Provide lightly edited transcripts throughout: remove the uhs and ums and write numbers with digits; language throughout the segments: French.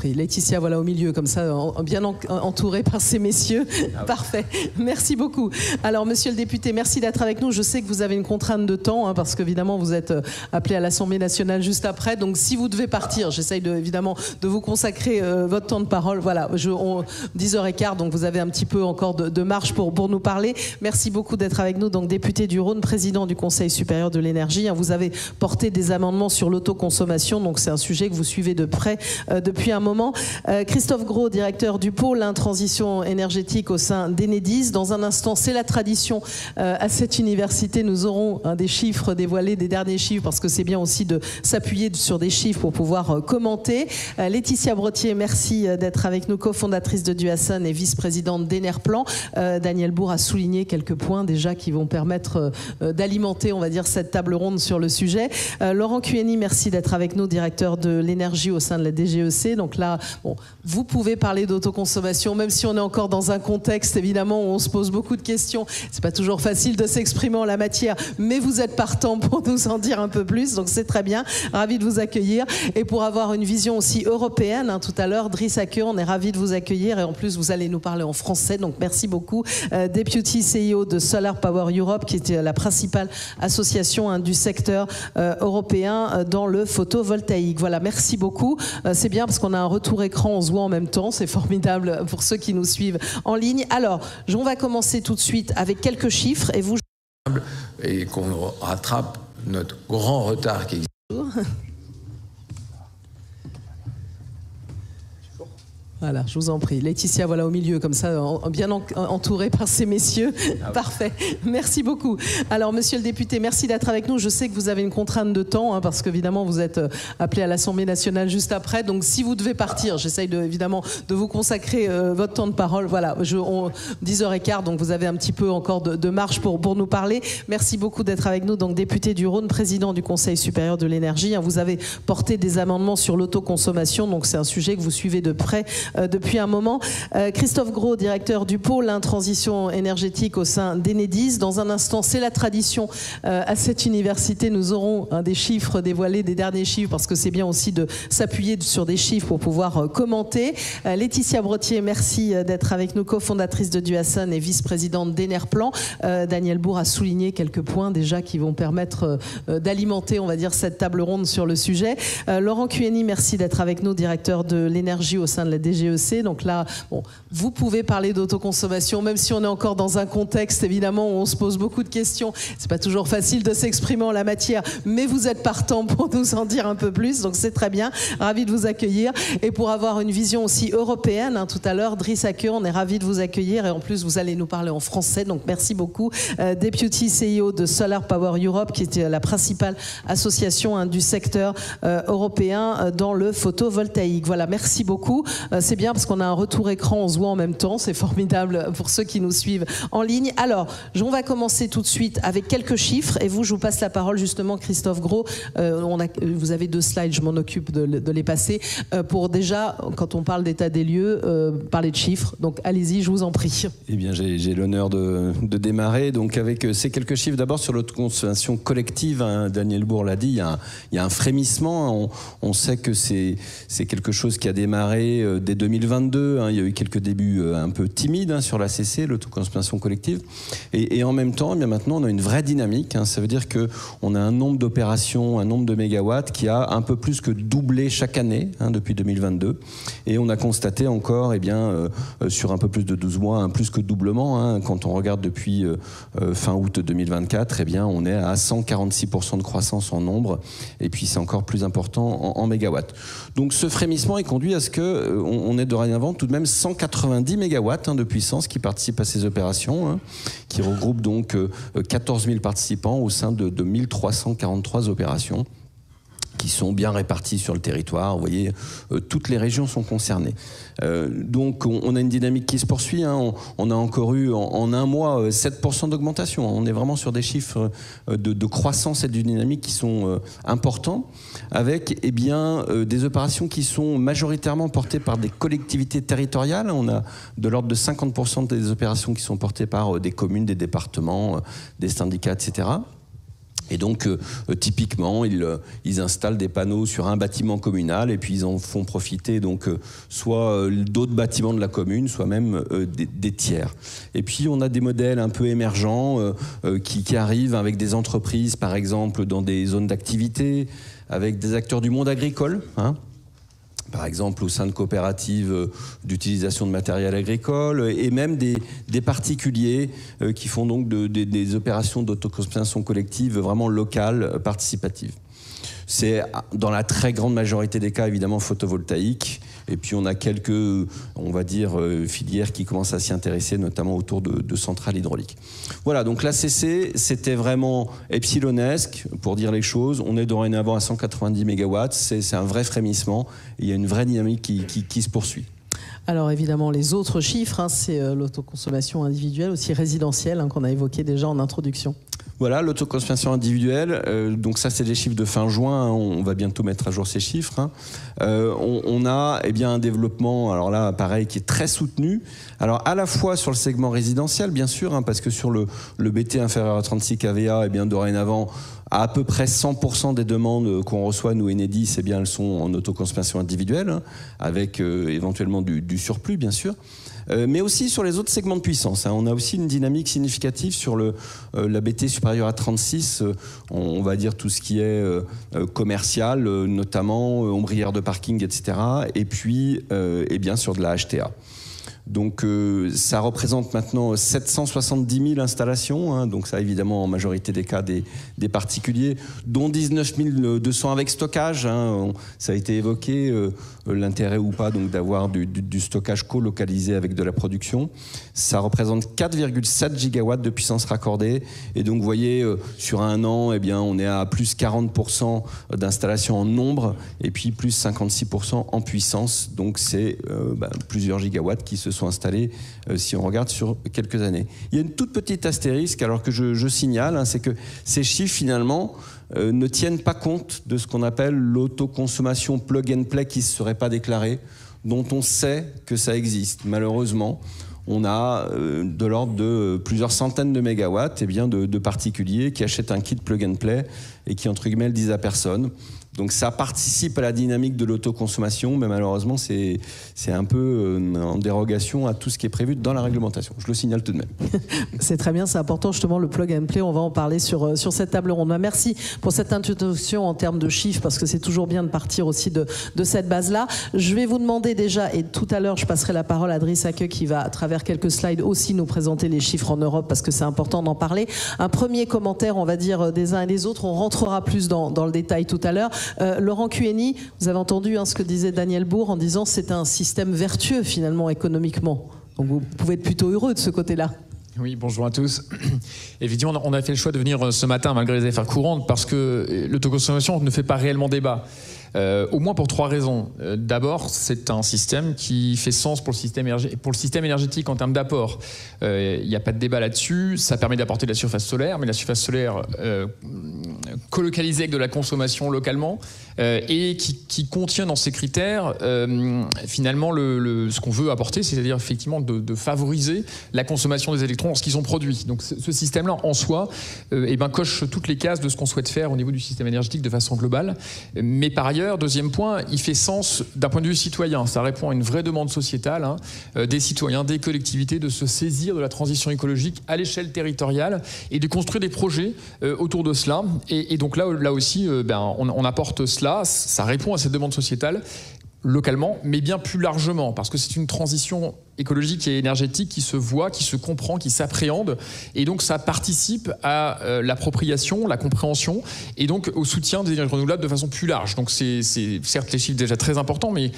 prie. Laetitia, voilà au milieu, comme ça, bien entourée par ces messieurs. Ah oui. Parfait. Merci beaucoup. Alors, monsieur le député, merci d'être avec nous. Je sais que vous avez une contrainte de temps, parce qu'évidemment, vous êtes appelé à l'Assemblée nationale juste après. Donc, si vous devez partir, j'essaye évidemment de vous consacrer votre temps de parole. Voilà, 10h15, donc vous avez un petit peu encore de marge pour nous parler. Merci beaucoup d'être avec nous. Donc, député du Rhône, président du Conseil supérieur de l'énergie. Vous avez porté des amendements sur l'autoconsommation, donc c'est un sujet que vous suivez de près depuis un moment. Christophe Gros, directeur du pôle transition énergétique au sein d'Enedis. Dans un instant, c'est la tradition à cette université. Nous aurons des chiffres dévoilés, des derniers chiffres, parce que c'est bien aussi de s'appuyer sur des chiffres pour pouvoir commenter. Laetitia Brottier, merci d'être avec nous, cofondatrice de Duason et vice-présidente d'Enerplan. Daniel Bourg a souligné quelques points déjà qui vont permettre d'alimenter, on va dire, cette table ronde sur le sujet. Laurent Cueni, merci d'être avec nous, directeur de l'énergie au sein de la DGEC. Donc là, bon, vous pouvez parler d'autoconsommation, même si on est encore dans un contexte, évidemment, où on se pose beaucoup de questions. C'est pas toujours facile de s'exprimer en la matière, mais vous êtes partant pour nous en dire un peu plus, donc c'est très bien. Ravi de vous accueillir. Et pour avoir une vision aussi européenne, tout à l'heure, Driss Akke, on est ravi de vous accueillir. Et en plus, vous allez nous parler en français, donc merci beaucoup. Deputy CEO de Solar Power Europe, qui était la principale association du secteur européen dans le photovoltaïque. Voilà, merci beaucoup. C'est bien parce qu'on a un retour écran, on se voit en même temps. C'est formidable pour ceux qui nous suivent en ligne. Alors, on va commencer tout de suite avec quelques chiffres et vous... Et qu'on rattrape notre grand retard qui existe. Voilà, je vous en prie. Laetitia, voilà au milieu, comme ça, bien entourée par ces messieurs. Ah oui. Parfait. Merci beaucoup. Alors, monsieur le député, merci d'être avec nous. Je sais que vous avez une contrainte de temps, parce qu'évidemment, vous êtes appelé à l'Assemblée nationale juste après. Donc, si vous devez partir, j'essaye évidemment de vous consacrer votre temps de parole. Voilà, 10h15, donc vous avez un petit peu encore de marge pour nous parler. Merci beaucoup d'être avec nous. Donc, député du Rhône, président du Conseil supérieur de l'énergie. Vous avez porté des amendements sur l'autoconsommation, donc c'est un sujet que vous suivez de près depuis un moment. Christophe Gros, directeur du pôle transition énergétique au sein d'Enedis. Dans un instant, c'est la tradition à cette université. Nous aurons des chiffres dévoilés, des derniers chiffres, parce que c'est bien aussi de s'appuyer sur des chiffres pour pouvoir commenter. Laetitia Brottier, merci d'être avec nous, cofondatrice de Duason et vice-présidente d'Enerplan. Daniel Bourg a souligné quelques points déjà qui vont permettre d'alimenter, on va dire, cette table ronde sur le sujet. Laurent Cueni, merci d'être avec nous, directeur de l'énergie au sein de la DGEC. Donc là, bon, vous pouvez parler d'autoconsommation, même si on est encore dans un contexte, évidemment, où on se pose beaucoup de questions. C'est pas toujours facile de s'exprimer en la matière, mais vous êtes partant pour nous en dire un peu plus, donc c'est très bien. Ravi de vous accueillir. Et pour avoir une vision aussi européenne, tout à l'heure, Driss Akke, on est ravi de vous accueillir. Et en plus, vous allez nous parler en français, donc merci beaucoup. Deputy CEO de Solar Power Europe, qui était la principale association du secteur européen dans le photovoltaïque. Voilà, merci beaucoup. C'est bien parce qu'on a un retour écran, on se voit en même temps. C'est formidable pour ceux qui nous suivent en ligne. Alors, on va commencer tout de suite avec quelques chiffres. Et je vous passe la parole justement, Christophe Gros. Vous avez 2 slides, je m'en occupe de les passer. Pour déjà, quand on parle d'état des lieux, parler de chiffres. Donc, allez-y, je vous en prie. Eh bien, j'ai l'honneur de démarrer. Donc, avec ces quelques chiffres, d'abord sur l'autoconsommation collective, Daniel Bourg l'a dit, il y a un frémissement. On sait que c'est quelque chose qui a démarré dès 2022, il y a eu quelques débuts un peu timides sur l'ACC, l'autoconsommation collective. Et en même temps, eh bien maintenant, on a une vraie dynamique. Ça veut dire qu'on a un nombre d'opérations, un nombre de mégawatts qui a un peu plus que doublé chaque année depuis 2022. Et on a constaté encore, eh bien, sur un peu plus de 12 mois, un plus que doublement. Quand on regarde depuis fin août 2024, eh bien, on est à 146% de croissance en nombre. Et puis, c'est encore plus important en mégawatts. Donc, ce frémissement est conduit à ce qu'on ait dorénavant tout de même 190 mégawatts de puissance qui participent à ces opérations, qui regroupent donc 14 000 participants au sein de 1343 opérations qui sont bien répartis sur le territoire. Vous voyez, toutes les régions sont concernées. Donc, on a une dynamique qui se poursuit. On a encore eu en un mois 7% d'augmentation. On est vraiment sur des chiffres de croissance et de dynamique qui sont importants, avec des opérations qui sont majoritairement portées par des collectivités territoriales. On a de l'ordre de 50% des opérations qui sont portées par des communes, des départements, des syndicats, etc. Et donc, typiquement, ils installent des panneaux sur un bâtiment communal et puis ils en font profiter donc soit d'autres bâtiments de la commune, soit même des tiers. Et puis, on a des modèles un peu émergents qui arrivent avec des entreprises, par exemple, dans des zones d'activité, avec des acteurs du monde agricole, hein. Par exemple au sein de coopératives d'utilisation de matériel agricole et même des particuliers qui font donc des opérations d'autoconsommation collective vraiment locales, participatives. C'est dans la très grande majorité des cas évidemment photovoltaïque. Et puis on a quelques, on va dire, filières qui commencent à s'y intéresser, notamment autour de centrales hydrauliques. Voilà, donc l'ACC, c'était vraiment epsilonesque, pour dire les choses. On est dorénavant à 190 MW, c'est un vrai frémissement. Et il y a une vraie dynamique qui se poursuit. Alors évidemment, les autres chiffres, hein, c'est l'autoconsommation individuelle, aussi résidentielle, hein, qu'on a évoqué déjà en introduction. Voilà, l'autoconsommation individuelle, donc ça c'est des chiffres de fin juin, hein, on va bientôt mettre à jour ces chiffres. Hein. On a un développement, alors là pareil, qui est très soutenu. Alors à la fois sur le segment résidentiel, bien sûr, hein, parce que sur le BT inférieur à 36 kVA, dorénavant, à peu près 100% des demandes qu'on reçoit, nous, Enedis, elles sont en autoconsommation individuelle, hein, avec éventuellement du surplus, bien sûr. Mais aussi sur les autres segments de puissance. Hein. On a aussi une dynamique significative sur la BT supérieure à 36, on va dire tout ce qui est commercial, notamment ombrière de parking, etc. Et puis, sur de la HTA. Donc ça représente maintenant 770 000 installations, hein, donc ça évidemment en majorité des cas des particuliers, dont 19 200 avec stockage, hein, ça a été évoqué, l'intérêt ou pas donc d'avoir du stockage co-localisé avec de la production. Ça représente 4,7 gigawatts de puissance raccordée, et donc vous voyez sur un an, on est à plus 40% d'installations en nombre, et puis plus 56% en puissance, donc c'est plusieurs gigawatts qui se sont installés si on regarde sur quelques années. Il y a une toute petite astérisque alors que je signale, hein, c'est que ces chiffres finalement ne tiennent pas compte de ce qu'on appelle l'autoconsommation plug and play qui ne serait pas déclarée, dont on sait que ça existe. Malheureusement, on a de l'ordre de plusieurs centaines de mégawatts de particuliers qui achètent un kit plug and play et qui entre guillemets le disent à personne. Donc ça participe à la dynamique de l'autoconsommation, mais malheureusement c'est un peu en dérogation à tout ce qui est prévu dans la réglementation. Je le signale tout de même. C'est très bien, c'est important justement le plug and play, on va en parler sur cette table ronde. Merci pour cette introduction en termes de chiffres, parce que c'est toujours bien de partir aussi de cette base-là. Je vais vous demander déjà, et tout à l'heure je passerai la parole à Driss Akeu qui va à travers quelques slides aussi nous présenter les chiffres en Europe, parce que c'est important d'en parler. Un premier commentaire, on va dire, des uns et des autres, on rentrera plus dans le détail tout à l'heure. Laurent Cueni, vous avez entendu ce que disait Daniel Bourg en disant que c'est un système vertueux finalement économiquement. Donc vous pouvez être plutôt heureux de ce côté-là. Oui, bonjour à tous. Évidemment, on a fait le choix de venir ce matin malgré les affaires courantes parce que l'autoconsommation ne fait pas réellement débat. Au moins pour 3 raisons. D'abord, c'est un système qui fait sens pour le système énergétique en termes d'apport. Il n'y a pas de débat là-dessus. Ça permet d'apporter de la surface solaire, mais la surface solaire colocalisée avec de la consommation localement et qui contient dans ses critères finalement ce qu'on veut apporter, c'est-à-dire effectivement de favoriser la consommation des électrons lorsqu'ils sont produits. Donc ce système-là en soi coche toutes les cases de ce qu'on souhaite faire au niveau du système énergétique de façon globale. Mais par ailleurs, deuxième point, il fait sens d'un point de vue citoyen. Ça répond à une vraie demande sociétale des citoyens, des collectivités, de se saisir de la transition écologique à l'échelle territoriale et de construire des projets autour de cela. Et donc là aussi, on apporte cela. Ça répond à cette demande sociétale localement, mais bien plus largement, parce que c'est une transition écologique et énergétique qui se voit, qui se comprend, qui s'appréhende, et donc ça participe à l'appropriation, la compréhension, et donc au soutien des énergies renouvelables de façon plus large. Donc c'est certes les chiffres déjà très importants, mais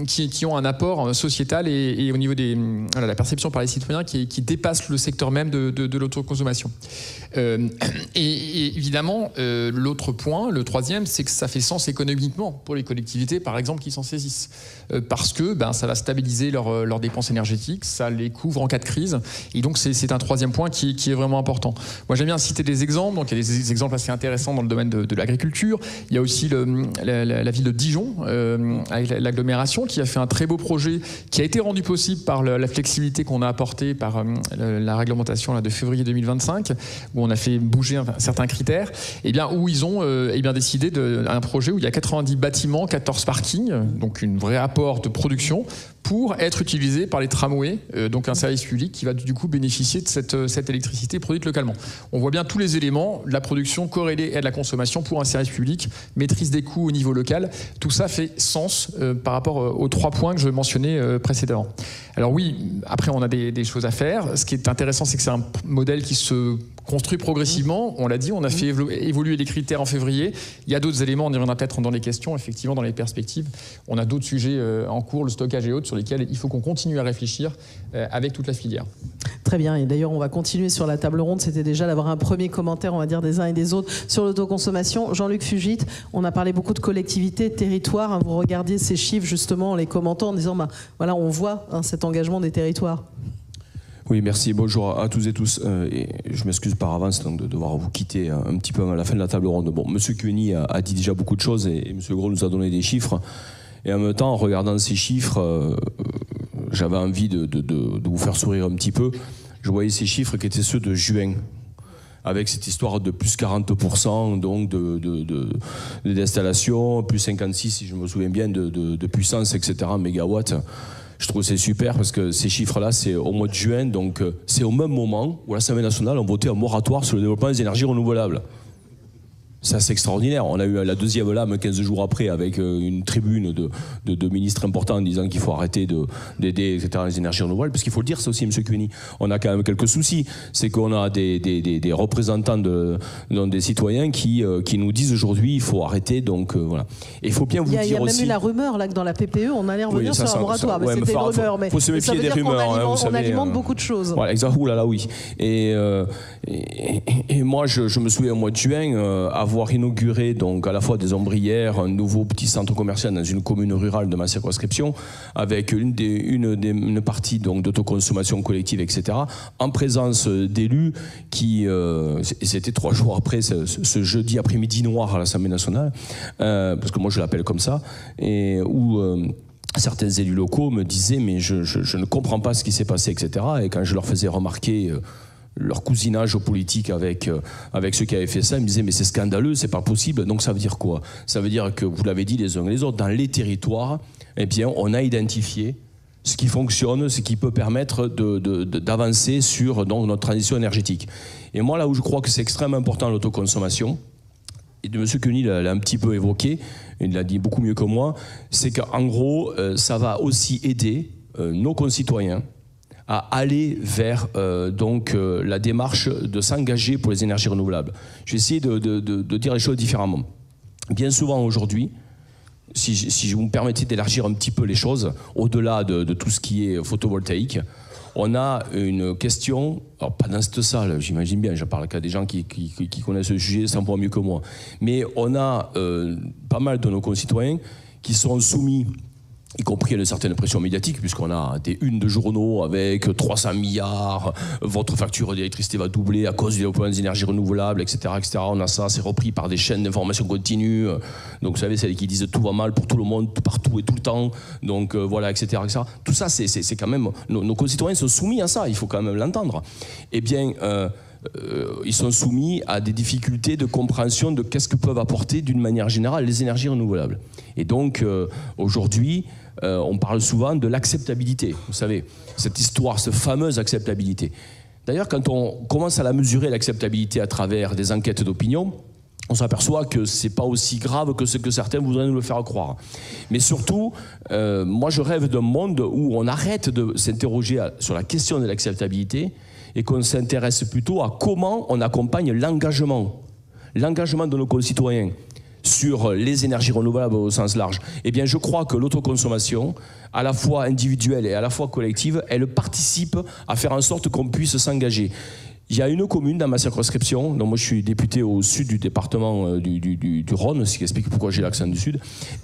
qui ont un apport sociétal et au niveau de la perception par les citoyens qui dépasse le secteur même de l'autoconsommation. Et évidemment, l'autre point, le troisième, c'est que ça fait sens économiquement pour les collectivités, par exemple, qui s'en saisissent. Parce que ça va stabiliser leurs dépenses énergétiques, ça les couvre en cas de crise. Et donc c'est un troisième point qui est vraiment important. Moi j'aime bien citer des exemples. Donc il y a des exemples assez intéressants dans le domaine de l'agriculture. Il y a aussi la ville de Dijon, avec l'agglomération, qui a fait un très beau projet qui a été rendu possible par la flexibilité qu'on a apportée par la réglementation de février 2025, où on a fait bouger certains critères, où ils ont décidé d'un projet où il y a 90 bâtiments, 14 parkings, donc une vraie apport de production pour être utilisé par les tramways, donc un service public qui va du coup bénéficier de cette électricité produite localement. On voit bien tous les éléments, de la production corrélée à de la consommation pour un service public, maîtrise des coûts au niveau local, tout ça fait sens par rapport aux 3 points que je mentionnais précédemment. Alors oui, après on a des choses à faire. Ce qui est intéressant, c'est que c'est un modèle qui se construit progressivement. On l'a dit, on a fait évoluer les critères en février. Il y a d'autres éléments, on y reviendra peut-être dans les questions, effectivement, dans les perspectives. On a d'autres sujets en cours, le stockage et autres, sur lesquels il faut qu'on continue à réfléchir avec toute la filière. Très bien, et d'ailleurs on va continuer sur la table ronde. C'était déjà d'avoir un premier commentaire, on va dire, des uns et des autres sur l'autoconsommation. Jean-Luc Fugit, on a parlé beaucoup de collectivités, de territoires. Vous regardiez ces chiffres justement en les commentant en disant, voilà, on voit cet engagement des territoires. Oui, merci. Bonjour à tous et tous. Et je m'excuse par avance donc, de devoir vous quitter un petit peu à la fin de la table ronde. Bon, Monsieur Cueny a dit déjà beaucoup de choses et Monsieur Gros nous a donné des chiffres. Et en même temps, en regardant ces chiffres, j'avais envie de vous faire sourire un petit peu. Je voyais ces chiffres qui étaient ceux de juin, avec cette histoire de plus 40% donc d'installation, plus 56 si je me souviens bien de puissance, etc. mégawatts. Je trouve que c'est super parce que ces chiffres-là, c'est au mois de juin, donc c'est au même moment où l'Assemblée nationale a voté un moratoire sur le développement des énergies renouvelables. C'est assez extraordinaire. On a eu la deuxième lame 15 jours après avec une tribune de ministres importants en disant qu'il faut arrêter d'aider, etc., les énergies renouvelables. Parce qu'il faut le dire, ça aussi, M. Cueny, on a quand même quelques soucis. C'est qu'on a des représentants des citoyens qui nous disent aujourd'hui il faut arrêter. Donc voilà. Et il faut bien vous dire aussi... Il y a même eu la rumeur là, que dans la PPE, on allait revenir sur un moratoire. Mais c'était une rumeur. Il faut se méfier des rumeurs. On alimente beaucoup de choses. Voilà, exactement. Ouh là là, oui. Et moi, je me souviens au mois de juin, avoir inauguré donc à la fois des ombrières, un nouveau petit centre commercial dans une commune rurale de ma circonscription, avec une partie donc d'autoconsommation collective, etc., en présence d'élus qui, c'était 3 jours après ce jeudi après-midi noir à l'Assemblée nationale, parce que moi je l'appelle comme ça, et où certains élus locaux me disaient mais je ne comprends pas ce qui s'est passé, etc. Et quand je leur faisais remarquer leur cousinage politique avec ceux qui avaient fait ça, ils me disaient mais c'est scandaleux, c'est pas possible. Donc ça veut dire quoi? Ça veut dire que, vous l'avez dit les uns et les autres, dans les territoires, eh bien, on a identifié ce qui fonctionne, ce qui peut permettre d'avancer sur donc, notre transition énergétique. Et moi, là où je crois que c'est extrêmement important l'autoconsommation, et M. Cueny l'a un petit peu évoqué, il l'a dit beaucoup mieux que moi, c'est qu'en gros, ça va aussi aider nos concitoyens à aller vers la démarche de s'engager pour les énergies renouvelables. Je vais essayer de dire les choses différemment. Bien souvent aujourd'hui, si vous me permettez d'élargir un petit peu les choses, au-delà de tout ce qui est photovoltaïque, on a une question, alors pas dans cette salle, j'imagine bien, je parle qu'à des gens qui connaissent ce sujet 100 fois mieux que moi, mais on a pas mal de nos concitoyens qui sont soumis, y compris à une certaine pression médiatique, puisqu'on a des unes de journaux avec 300 milliards, votre facture d'électricité va doubler à cause du développement des énergies renouvelables, etc., etc. On a ça, c'est repris par des chaînes d'information continue. Donc vous savez, celles qui disent tout va mal pour tout le monde, partout et tout le temps. Donc voilà, etc., etc. Tout ça, c'est quand même... Nos concitoyens sont soumis à ça, il faut quand même l'entendre. Eh bien... ils sont soumis à des difficultés de compréhension de qu'est-ce que peuvent apporter d'une manière générale les énergies renouvelables. Et donc aujourd'hui, on parle souvent de l'acceptabilité. Vous savez, cette histoire, cette fameuse acceptabilité. D'ailleurs, quand on commence à la mesurer, l'acceptabilité à travers des enquêtes d'opinion, on s'aperçoit que c'est pas aussi grave que ce que certains voudraient nous le faire croire. Mais surtout, moi je rêve d'un monde où on arrête de s'interroger sur la question de l'acceptabilité et qu'on s'intéresse plutôt à comment on accompagne l'engagement de nos concitoyens sur les énergies renouvelables au sens large. Eh bien, je crois que l'autoconsommation, à la fois individuelle et à la fois collective, elle participe à faire en sorte qu'on puisse s'engager. Il y a une commune dans ma circonscription, donc moi je suis député au sud du département du Rhône, ce qui explique pourquoi j'ai l'accent du sud.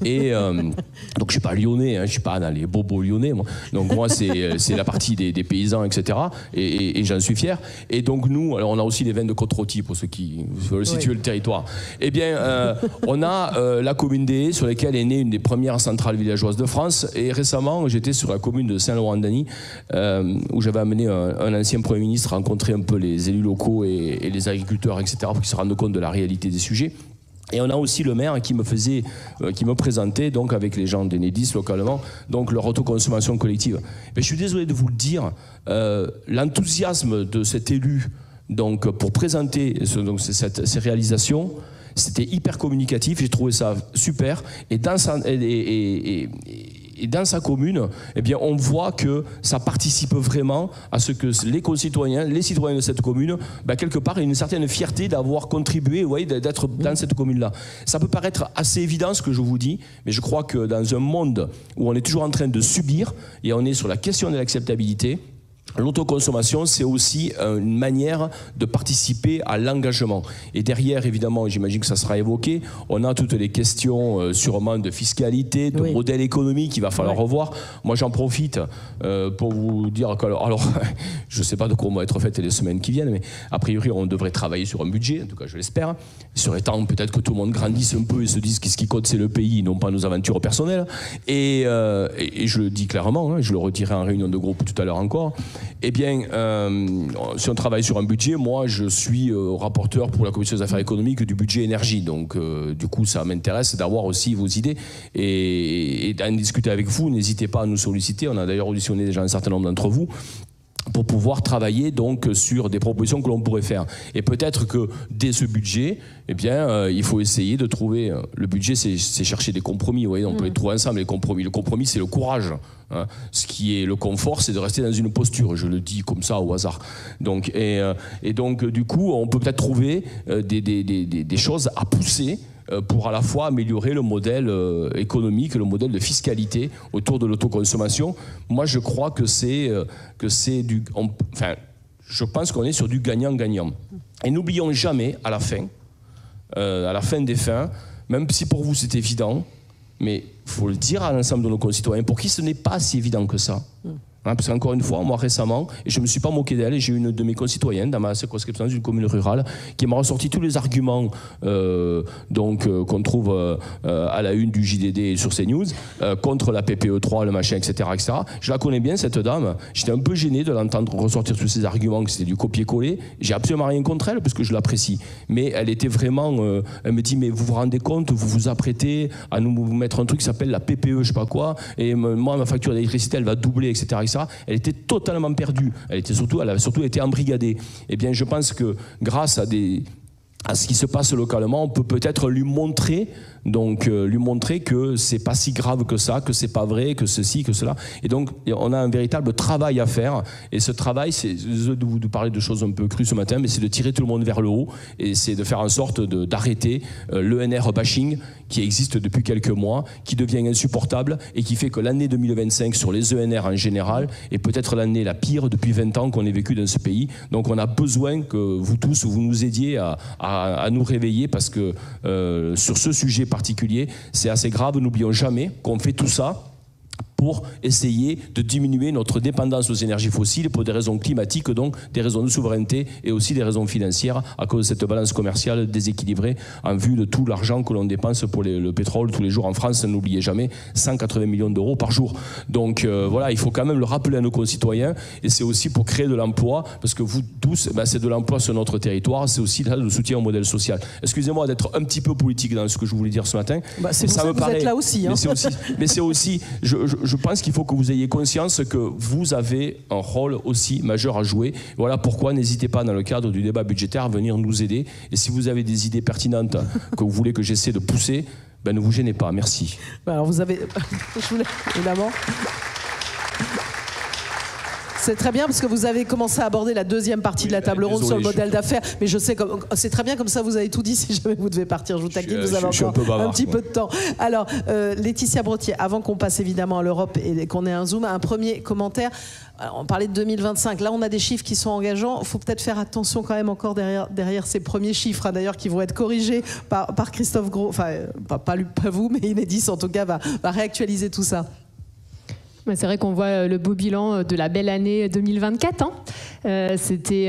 Et donc je suis pas lyonnais, je suis pas dans les bobos lyonnais, moi. Donc moi c'est la partie des paysans, etc. Et j'en suis fier. Et donc nous, alors on a aussi les veines de Côte-Rôtie pour ceux qui veulent situer le territoire. Eh bien, on a la commune d'Aix, sur laquelle est née une des premières centrales villageoises de France. Et récemment, j'étais sur la commune de Saint-Laurent-d'Agny, où j'avais amené un ancien Premier ministre rencontrer un peu les élus locaux et les agriculteurs, etc., pour qu'ils se rendent compte de la réalité des sujets. Et on a aussi le maire qui me présentait, donc avec les gens d'Enedis localement, donc leur autoconsommation collective. Mais je suis désolé de vous le dire, l'enthousiasme de cet élu, donc pour présenter ces réalisations, c'était hyper communicatif. J'ai trouvé ça super. Et dans sa commune, eh bien, on voit que ça participe vraiment à ce que les concitoyens, les citoyens de cette commune, quelque part, aient une certaine fierté d'avoir contribué, d'être dans cette commune-là. Ça peut paraître assez évident ce que je vous dis, mais je crois que dans un monde où on est toujours en train de subir, et on est sur la question de l'acceptabilité, l'autoconsommation, c'est aussi une manière de participer à l'engagement. Et derrière, évidemment, j'imagine que ça sera évoqué, on a toutes les questions sûrement de fiscalité, de modèle économique qu'il va falloir revoir. Moi, j'en profite pour vous dire que, alors, je ne sais pas de quoi vont être faites les semaines qui viennent, mais a priori, on devrait travailler sur un budget, en tout cas, je l'espère. Il serait temps peut-être que tout le monde grandisse un peu et se dise que ce qui compte, c'est le pays, non pas nos aventures personnelles. Et je le dis clairement, je le redirai en réunion de groupe tout à l'heure encore. Eh bien, si on travaille sur un budget, moi je suis rapporteur pour la Commission des affaires économiques du budget énergie. Donc du coup ça m'intéresse d'avoir aussi vos idées et d'en discuter avec vous. N'hésitez pas à nous solliciter. On a d'ailleurs auditionné déjà un certain nombre d'entre vous pour pouvoir travailler donc sur des propositions que l'on pourrait faire. Et peut-être que dès ce budget, eh bien, il faut essayer de trouver... Le budget, c'est chercher des compromis. Vous voyez, on peut les trouver ensemble, les compromis. Le compromis, c'est le courage. Hein. Ce qui est le confort, c'est de rester dans une posture. Je le dis comme ça au hasard. Donc, et donc, du coup, on peut peut-être trouver des choses à pousser pour à la fois améliorer le modèle économique, le modèle de fiscalité autour de l'autoconsommation. Moi, je crois que c'est du... je pense qu'on est sur du gagnant-gagnant. Et n'oublions jamais, à la fin des fins, même si pour vous c'est évident, mais il faut le dire à l'ensemble de nos concitoyens, pour qui ce n'est pas si évident que ça. Parce qu'encore une fois, moi récemment, et je ne me suis pas moqué d'elle, j'ai une de mes concitoyennes dans ma circonscription d'une commune rurale qui m'a ressorti tous les arguments qu'on trouve à la une du JDD et sur CNews contre la PPE3, le machin, etc., etc. Je la connais bien, cette dame. J'étais un peu gêné de l'entendre ressortir tous ces arguments, que c'était du copier-coller. J'ai absolument rien contre elle parce que je l'apprécie. Mais elle était vraiment... elle me dit, mais vous vous rendez compte, vous vous apprêtez à nous mettre un truc qui s'appelle la PPE, je sais pas quoi, et moi, ma facture d'électricité, elle va doubler, etc. Elle était totalement perdue. Elle avait surtout été embrigadée. Eh bien, je pense que grâce à ce qui se passe localement, on peut peut-être lui montrer que c'est pas si grave que ça, que c'est pas vrai, que ceci, que cela. Et donc, on a un véritable travail à faire. Et ce travail, c'est de vous parler de choses un peu crues ce matin, mais c'est de tirer tout le monde vers le haut et c'est de faire en sorte d'arrêter l'ENR bashing qui existe depuis quelques mois, qui devient insupportable et qui fait que l'année 2025 sur les ENR en général est peut-être l'année la pire depuis 20 ans qu'on ait vécu dans ce pays. Donc, on a besoin que vous tous, vous nous aidiez à nous réveiller parce que sur ce sujet particulier, c'est assez grave. N'oublions jamais qu'on fait tout ça pour essayer de diminuer notre dépendance aux énergies fossiles pour des raisons climatiques, donc des raisons de souveraineté et aussi des raisons financières à cause de cette balance commerciale déséquilibrée en vue de tout l'argent que l'on dépense pour le pétrole tous les jours en France. N'oubliez jamais, 180 millions d'euros par jour. Donc voilà, il faut quand même le rappeler à nos concitoyens et c'est aussi pour créer de l'emploi parce que vous tous, c'est de l'emploi sur notre territoire, c'est aussi là le soutien au modèle social. Excusez-moi d'être un petit peu politique dans ce que je voulais dire ce matin. C'est pour ça que vous êtes là aussi. Hein. Mais c'est aussi je pense qu'il faut que vous ayez conscience que vous avez un rôle aussi majeur à jouer. Voilà pourquoi n'hésitez pas dans le cadre du débat budgétaire à venir nous aider. Et si vous avez des idées pertinentes que vous voulez que j'essaie de pousser, ne vous gênez pas. Merci. Alors vous avez... évidemment... C'est très bien parce que vous avez commencé à aborder la deuxième partie de la table ronde sur le modèle d'affaires. Mais je sais que c'est très bien comme ça, vous avez tout dit. Si jamais vous devez partir, je vous taquine, vous avez encore un petit peu de temps. Alors, Laetitia Brottier, avant qu'on passe évidemment à l'Europe et qu'on ait un zoom, un premier commentaire. Alors, on parlait de 2025. Là, on a des chiffres qui sont engageants. Il faut peut-être faire attention quand même encore derrière ces premiers chiffres, hein, d'ailleurs, qui vont être corrigés par Christophe Gros. Enfin, pas vous, mais Enedis, en tout cas, va réactualiser tout ça. C'est vrai qu'on voit le beau bilan de la belle année 2024. Hein. C'était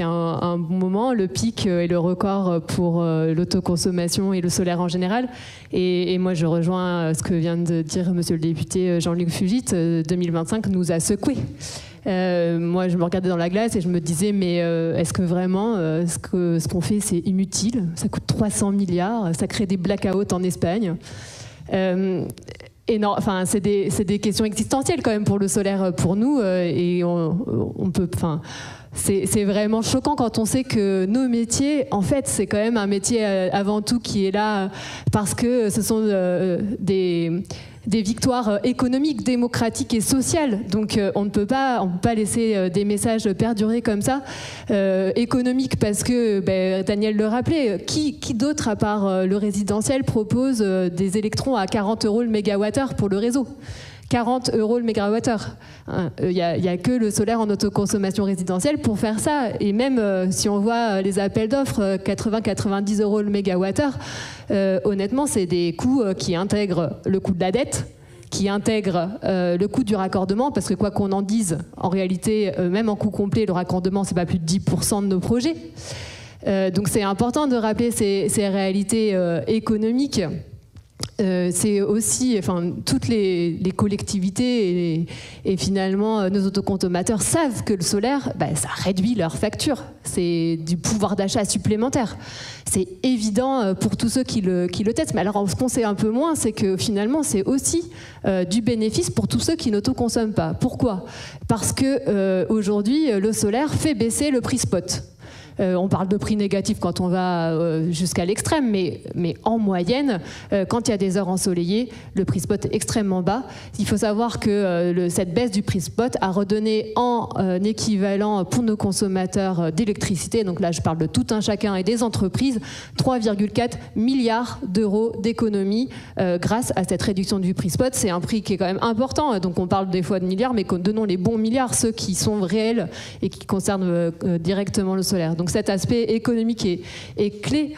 un bon moment, le pic et le record pour l'autoconsommation et le solaire en général. Et moi, je rejoins ce que vient de dire monsieur le député Jean-Luc Fugit. 2025 nous a secoués. Moi, je me regardais dans la glace et je me disais, mais est-ce que vraiment ce qu'on fait, c'est inutile? Ça coûte 300 milliards, ça crée des blackouts en Espagne. Et non, enfin, c'est des questions existentielles quand même pour le solaire, pour nous, et on peut, enfin, c'est vraiment choquant quand on sait que nos métiers, en fait, c'est quand même un métier avant tout qui est là parce que ce sont des victoires économiques, démocratiques et sociales. Donc on ne peut pas laisser des messages perdurer comme ça. Économiques parce que, Daniel le rappelait, qui d'autre à part le résidentiel propose des électrons à 40 € le mégawattheure pour le réseau ? 40 € le mégawattheure. Il n'y a que le solaire en autoconsommation résidentielle pour faire ça. Et même si on voit les appels d'offres, 80-90 € le mégawattheure, honnêtement, c'est des coûts qui intègrent le coût de la dette, qui intègrent le coût du raccordement, parce que quoi qu'on en dise, en réalité, même en coût complet, le raccordement, c'est pas plus de 10% de nos projets. Donc c'est important de rappeler ces réalités économiques. C'est aussi, enfin, toutes les collectivités et finalement nos autoconsommateurs savent que le solaire, ça réduit leur facture. C'est du pouvoir d'achat supplémentaire. C'est évident pour tous ceux qui le testent. Mais alors, ce qu'on sait un peu moins, c'est que finalement, c'est aussi du bénéfice pour tous ceux qui n'autoconsomment pas. Pourquoi ? Parce que aujourd'hui, le solaire fait baisser le prix spot. On parle de prix négatif quand on va jusqu'à l'extrême, mais en moyenne, quand il y a des heures ensoleillées, le prix spot est extrêmement bas. Il faut savoir que cette baisse du prix spot a redonné en équivalent pour nos consommateurs d'électricité, donc là je parle de tout un chacun et des entreprises, 3,4 milliards d'euros d'économie grâce à cette réduction du prix spot. C'est un prix qui est quand même important, donc on parle des fois de milliards, mais donnons les bons milliards, ceux qui sont réels et qui concernent directement le solaire. Donc cet aspect économique est clé.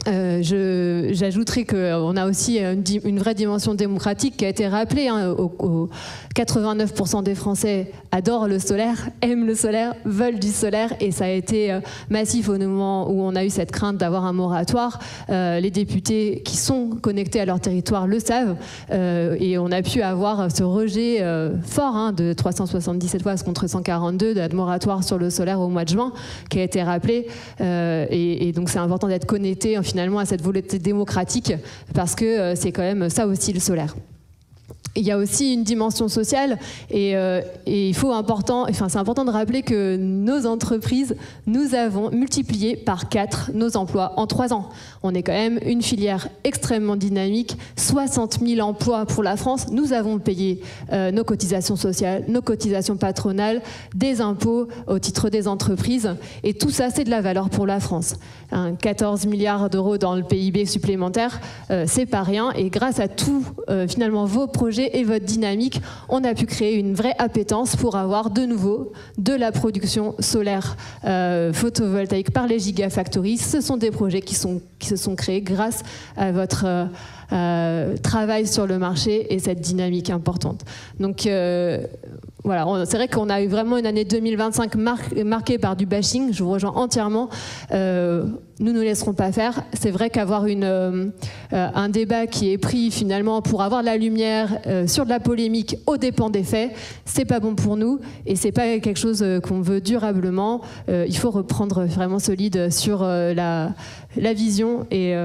J'ajouterais qu'on a aussi une vraie dimension démocratique qui a été rappelée. 89% des Français adorent le solaire, aiment le solaire, veulent du solaire, et ça a été massif au moment où on a eu cette crainte d'avoir un moratoire. Les députés qui sont connectés à leur territoire le savent, et on a pu avoir ce rejet fort de 377 voix contre 142 de moratoire sur le solaire au mois de juin, qui a été rappelé, et donc c'est important d'être connecté finalement à cette volonté démocratique, parce que c'est quand même ça aussi le solaire. Il y a aussi une dimension sociale et c'est important de rappeler que nos entreprises, nous avons multiplié par 4 nos emplois en 3 ans. On est quand même une filière extrêmement dynamique, 60 000 emplois pour la France. Nous avons payé nos cotisations sociales, nos cotisations patronales, des impôts au titre des entreprises, et tout ça c'est de la valeur pour la France. 14 milliards d'euros dans le PIB supplémentaire, c'est pas rien, et grâce à tous finalement vos projets et votre dynamique, on a pu créer une vraie appétence pour avoir de nouveau de la production solaire photovoltaïque par les gigafactories. Ce sont des projets qui se sont créés grâce à votre travail sur le marché et cette dynamique importante. Donc voilà, c'est vrai qu'on a eu vraiment une année 2025 marquée par du bashing, je vous rejoins entièrement. Nous ne laisserons pas faire. C'est vrai qu'avoir un débat qui est pris finalement pour avoir de la lumière sur de la polémique aux dépens des faits, c'est pas bon pour nous et c'est pas quelque chose qu'on veut durablement. Il faut reprendre vraiment solide sur la vision et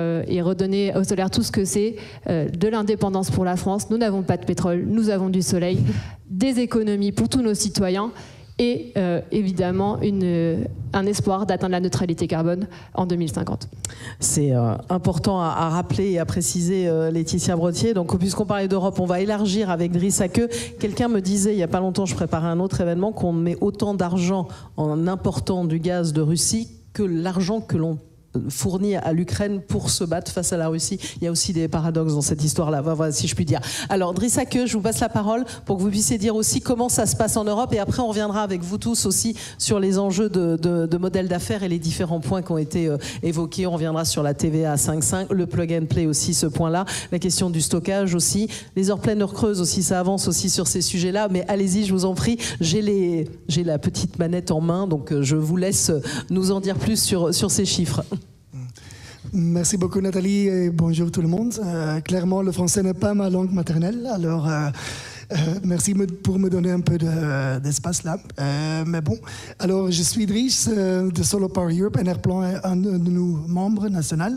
redonner au solaire tout ce que c'est, de l'indépendance pour la France. Nous n'avons pas de pétrole, nous avons du soleil, des économies pour tous nos citoyens et évidemment un espoir d'atteindre la neutralité carbone en 2050. C'est important à rappeler et à préciser, Laetitia Brottier. Donc, puisqu'on parlait d'Europe, on va élargir avec Driss Akeu. Quelqu'un me disait, il n'y a pas longtemps, je préparais un autre événement, qu'on met autant d'argent en important du gaz de Russie que l'argent que l'on fourni à l'Ukraine pour se battre face à la Russie. Il y a aussi des paradoxes dans cette histoire-là, voilà, si je puis dire. Alors, Driss Akeu, je vous passe la parole pour que vous puissiez dire aussi comment ça se passe en Europe, et après on reviendra avec vous tous aussi sur les enjeux de modèles d'affaires et les différents points qui ont été évoqués. On reviendra sur la TVA à 5,5, le plug and play aussi, ce point-là, la question du stockage aussi, les heures pleines, heures creuses aussi, ça avance aussi sur ces sujets-là, mais allez-y, je vous en prie, j'ai la petite manette en main, donc je vous laisse nous en dire plus sur ces chiffres. Merci beaucoup Nathalie et bonjour tout le monde. Clairement, le français n'est pas ma langue maternelle, alors merci pour me donner un peu d'espace là. Mais bon, alors je suis Driss de Solar Power Europe. Enerplan est un de nos membres nationaux.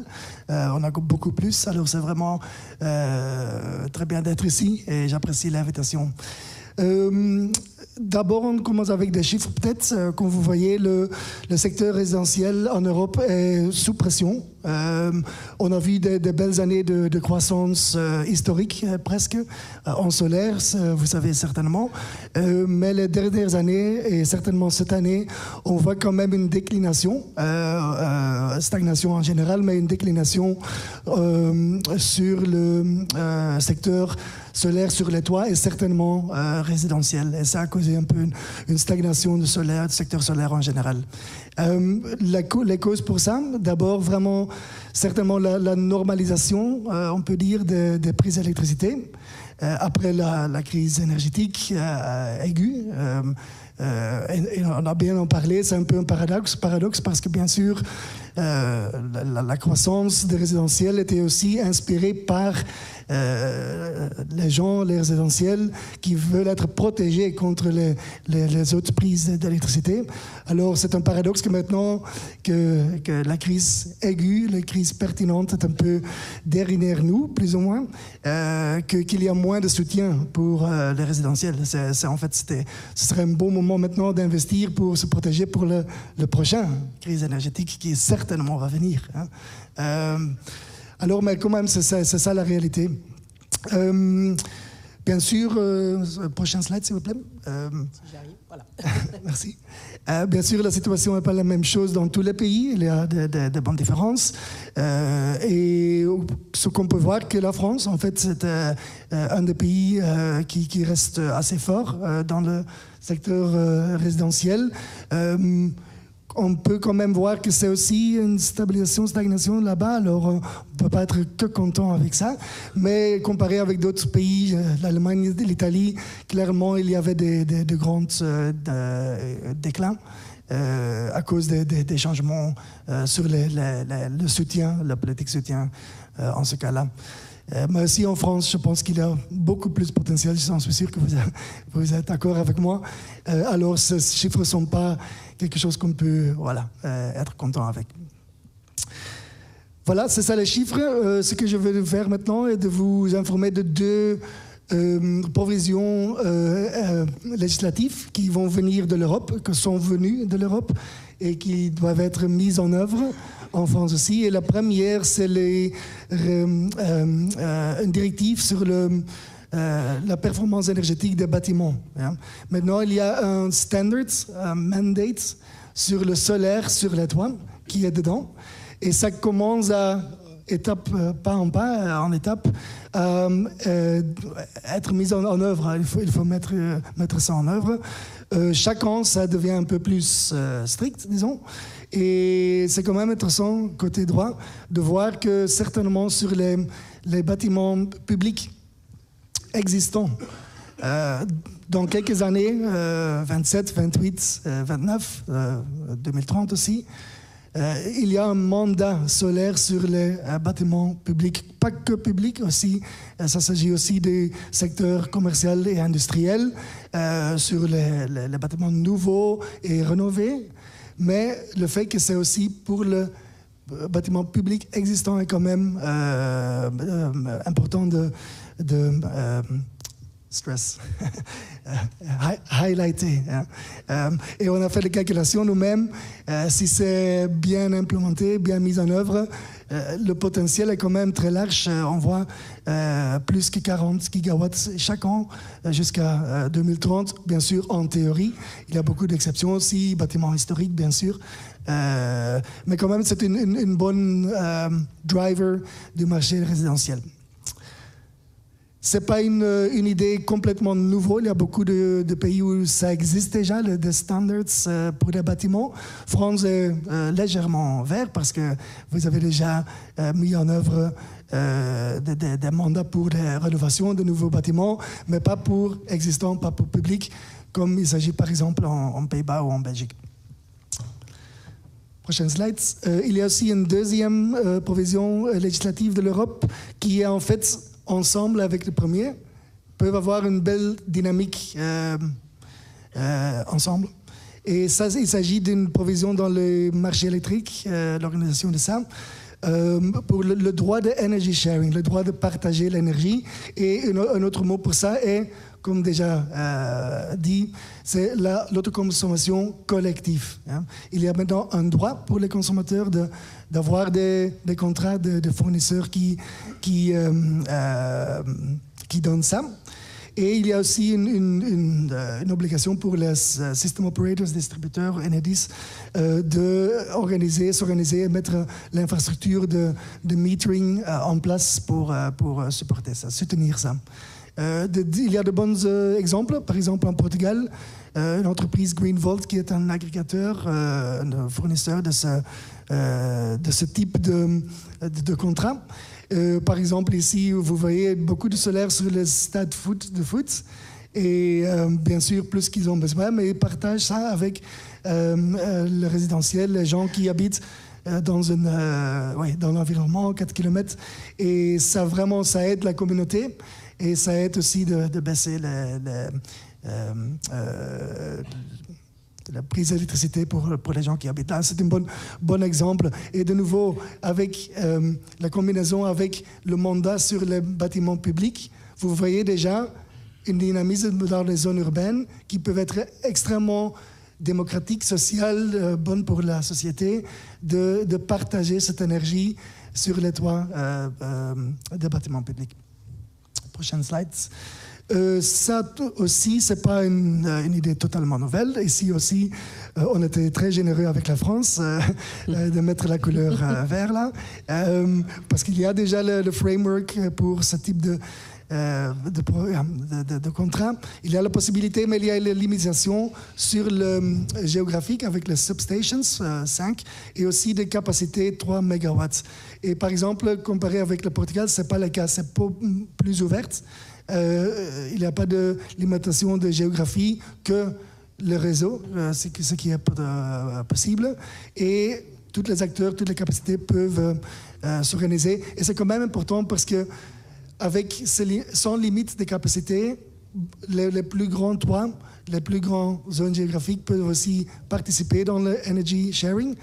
On a beaucoup plus, alors c'est vraiment très bien d'être ici et j'apprécie l'invitation. D'abord, on commence avec des chiffres. Peut-être, comme vous voyez, le secteur résidentiel en Europe est sous pression. On a vu des belles années de croissance historique, presque, en solaire, vous savez certainement. Mais les dernières années, et certainement cette année, on voit quand même une déclination, stagnation en général, mais une déclination sur le secteur solaire sur les toits et certainement résidentiel. Et ça a causé un peu une stagnation du secteur solaire en général. Les causes pour ça, d'abord vraiment certainement la normalisation, on peut dire, des prix d'électricité après la crise énergétique aiguë. Et on a bien en parlé, c'est un peu un paradoxe parce que bien sûr la croissance des résidentiels était aussi inspirée par les gens, les résidentiels qui veulent être protégés contre les autres prises d'électricité. Alors c'est un paradoxe que maintenant que la crise aiguë, la crise pertinente est un peu derrière nous, plus ou moins, qu'il y a moins de soutien pour les résidentiels. En fait, ce serait un bon moment maintenant d'investir pour se protéger pour le prochain crise énergétique qui certainement va venir. Alors, mais quand même, c'est ça la réalité. Bien sûr, prochain slide, s'il vous plaît. Si j'arrive, voilà. Merci. Bien sûr, la situation n'est pas la même chose dans tous les pays. Il y a des bonnes différences. Et ce qu'on peut voir, que la France, en fait, c'est un des pays qui reste assez fort dans le secteur résidentiel. On peut quand même voir que c'est aussi une stagnation là-bas, alors on ne peut pas être que content avec ça. Mais comparé avec d'autres pays, l'Allemagne, l'Italie, clairement il y avait des grands déclins à cause des changements sur le soutien, la politique soutien en ce cas-là. Mais aussi en France, je pense qu'il y a beaucoup plus de potentiel, je suis sûr que vous êtes d'accord avec moi. Alors ces chiffres ne sont pas quelque chose qu'on peut être content avec. Voilà, c'est ça les chiffres. Ce que je vais faire maintenant est de vous informer de deux provisions législatives qui vont venir de l'Europe, qui sont venues de l'Europe et qui doivent être mises en œuvre en France aussi. Et la première, c'est une directive sur la performance énergétique des bâtiments. Maintenant, il y a un standard, un mandate sur le solaire sur les toits qui est dedans. Et ça commence à étape, pas en pas, en étape, être mis en œuvre. Il faut mettre ça en œuvre. Chaque an, ça devient un peu plus strict, disons. Et c'est quand même intéressant, côté droit, de voir que certainement sur les bâtiments publics existants, dans quelques années, 27, 28, 29, 2030 aussi, il y a un mandat solaire sur les bâtiments publics, pas que publics aussi, ça s'agit aussi des secteurs commerciaux et industriels, sur les bâtiments nouveaux et rénovés, mais le fait que c'est aussi pour le bâtiment public existant est quand même important de stress, highlighté. Et on a fait des calculations nous-mêmes. Si c'est bien implémenté, bien mis en œuvre, le potentiel est quand même très large. On voit plus que 40 gigawatts chaque an jusqu'à 2030. Bien sûr, en théorie, il y a beaucoup d'exceptions aussi, bâtiments historiques, bien sûr. Mais quand même, c'est une bonne driver du marché résidentiel. Ce n'est pas une idée complètement nouvelle. Il y a beaucoup de pays où ça existe déjà, des standards pour les bâtiments. France est légèrement vert parce que vous avez déjà mis en œuvre des mandats pour des rénovations de nouveaux bâtiments, mais pas pour existants, pas pour public, comme il s'agit par exemple en Pays-Bas ou en Belgique. Prochaine slide. Il y a aussi une deuxième provision législative de l'Europe qui est en fait ensemble avec le premier, peuvent avoir une belle dynamique ensemble. Et ça, il s'agit d'une provision dans le marché électrique, l'organisation de ça, pour le droit de energy sharing, le droit de partager l'énergie. Et un autre mot pour ça est, comme déjà dit, c'est l'autoconsommation collective. Hein. Il y a maintenant un droit pour les consommateurs d'avoir des contrats de fournisseurs qui donnent ça. Et il y a aussi une obligation pour les system operators, distributeurs, Enedis, s'organiser et mettre l'infrastructure de metering en place pour supporter ça, soutenir ça. Il y a de bons exemples. Par exemple, en Portugal, une entreprise Greenvolt qui est un agrégateur, un fournisseur de ce type de contrat. Par exemple, ici, vous voyez beaucoup de solaire sur les stades de foot. Et bien sûr, plus qu'ils ont besoin, mais ils partagent ça avec le résidentiel, les gens qui habitent dans l'environnement, 4 km. Et ça aide la communauté. Et ça aide aussi de baisser la prise d'électricité pour les gens qui habitent là. C'est un bon exemple. Et de nouveau, avec la combinaison avec le mandat sur les bâtiments publics, vous voyez déjà une dynamisme dans les zones urbaines qui peuvent être extrêmement démocratiques, sociales, bonnes pour la société, de partager cette énergie sur les toits des bâtiments publics. Prochaine slide. Ça aussi, ce n'est pas une idée totalement nouvelle. Ici aussi, on était très généreux avec la France de mettre la couleur vert là, parce qu'il y a déjà le framework pour ce type de contrat. Il y a la possibilité, mais il y a les limitations sur le géographique avec les substations, 5, et aussi des capacités 3 MW. Et par exemple, comparé avec le Portugal, ce n'est pas le cas, c'est plus ouverte. Il n'y a pas de limitation de géographie que le réseau, ce qui est possible. Et tous les acteurs, toutes les capacités peuvent s'organiser. Et c'est quand même important parce que sans limite de capacité, les plus grands toits, les plus grandes zones géographiques peuvent aussi participer dans le energy sharing.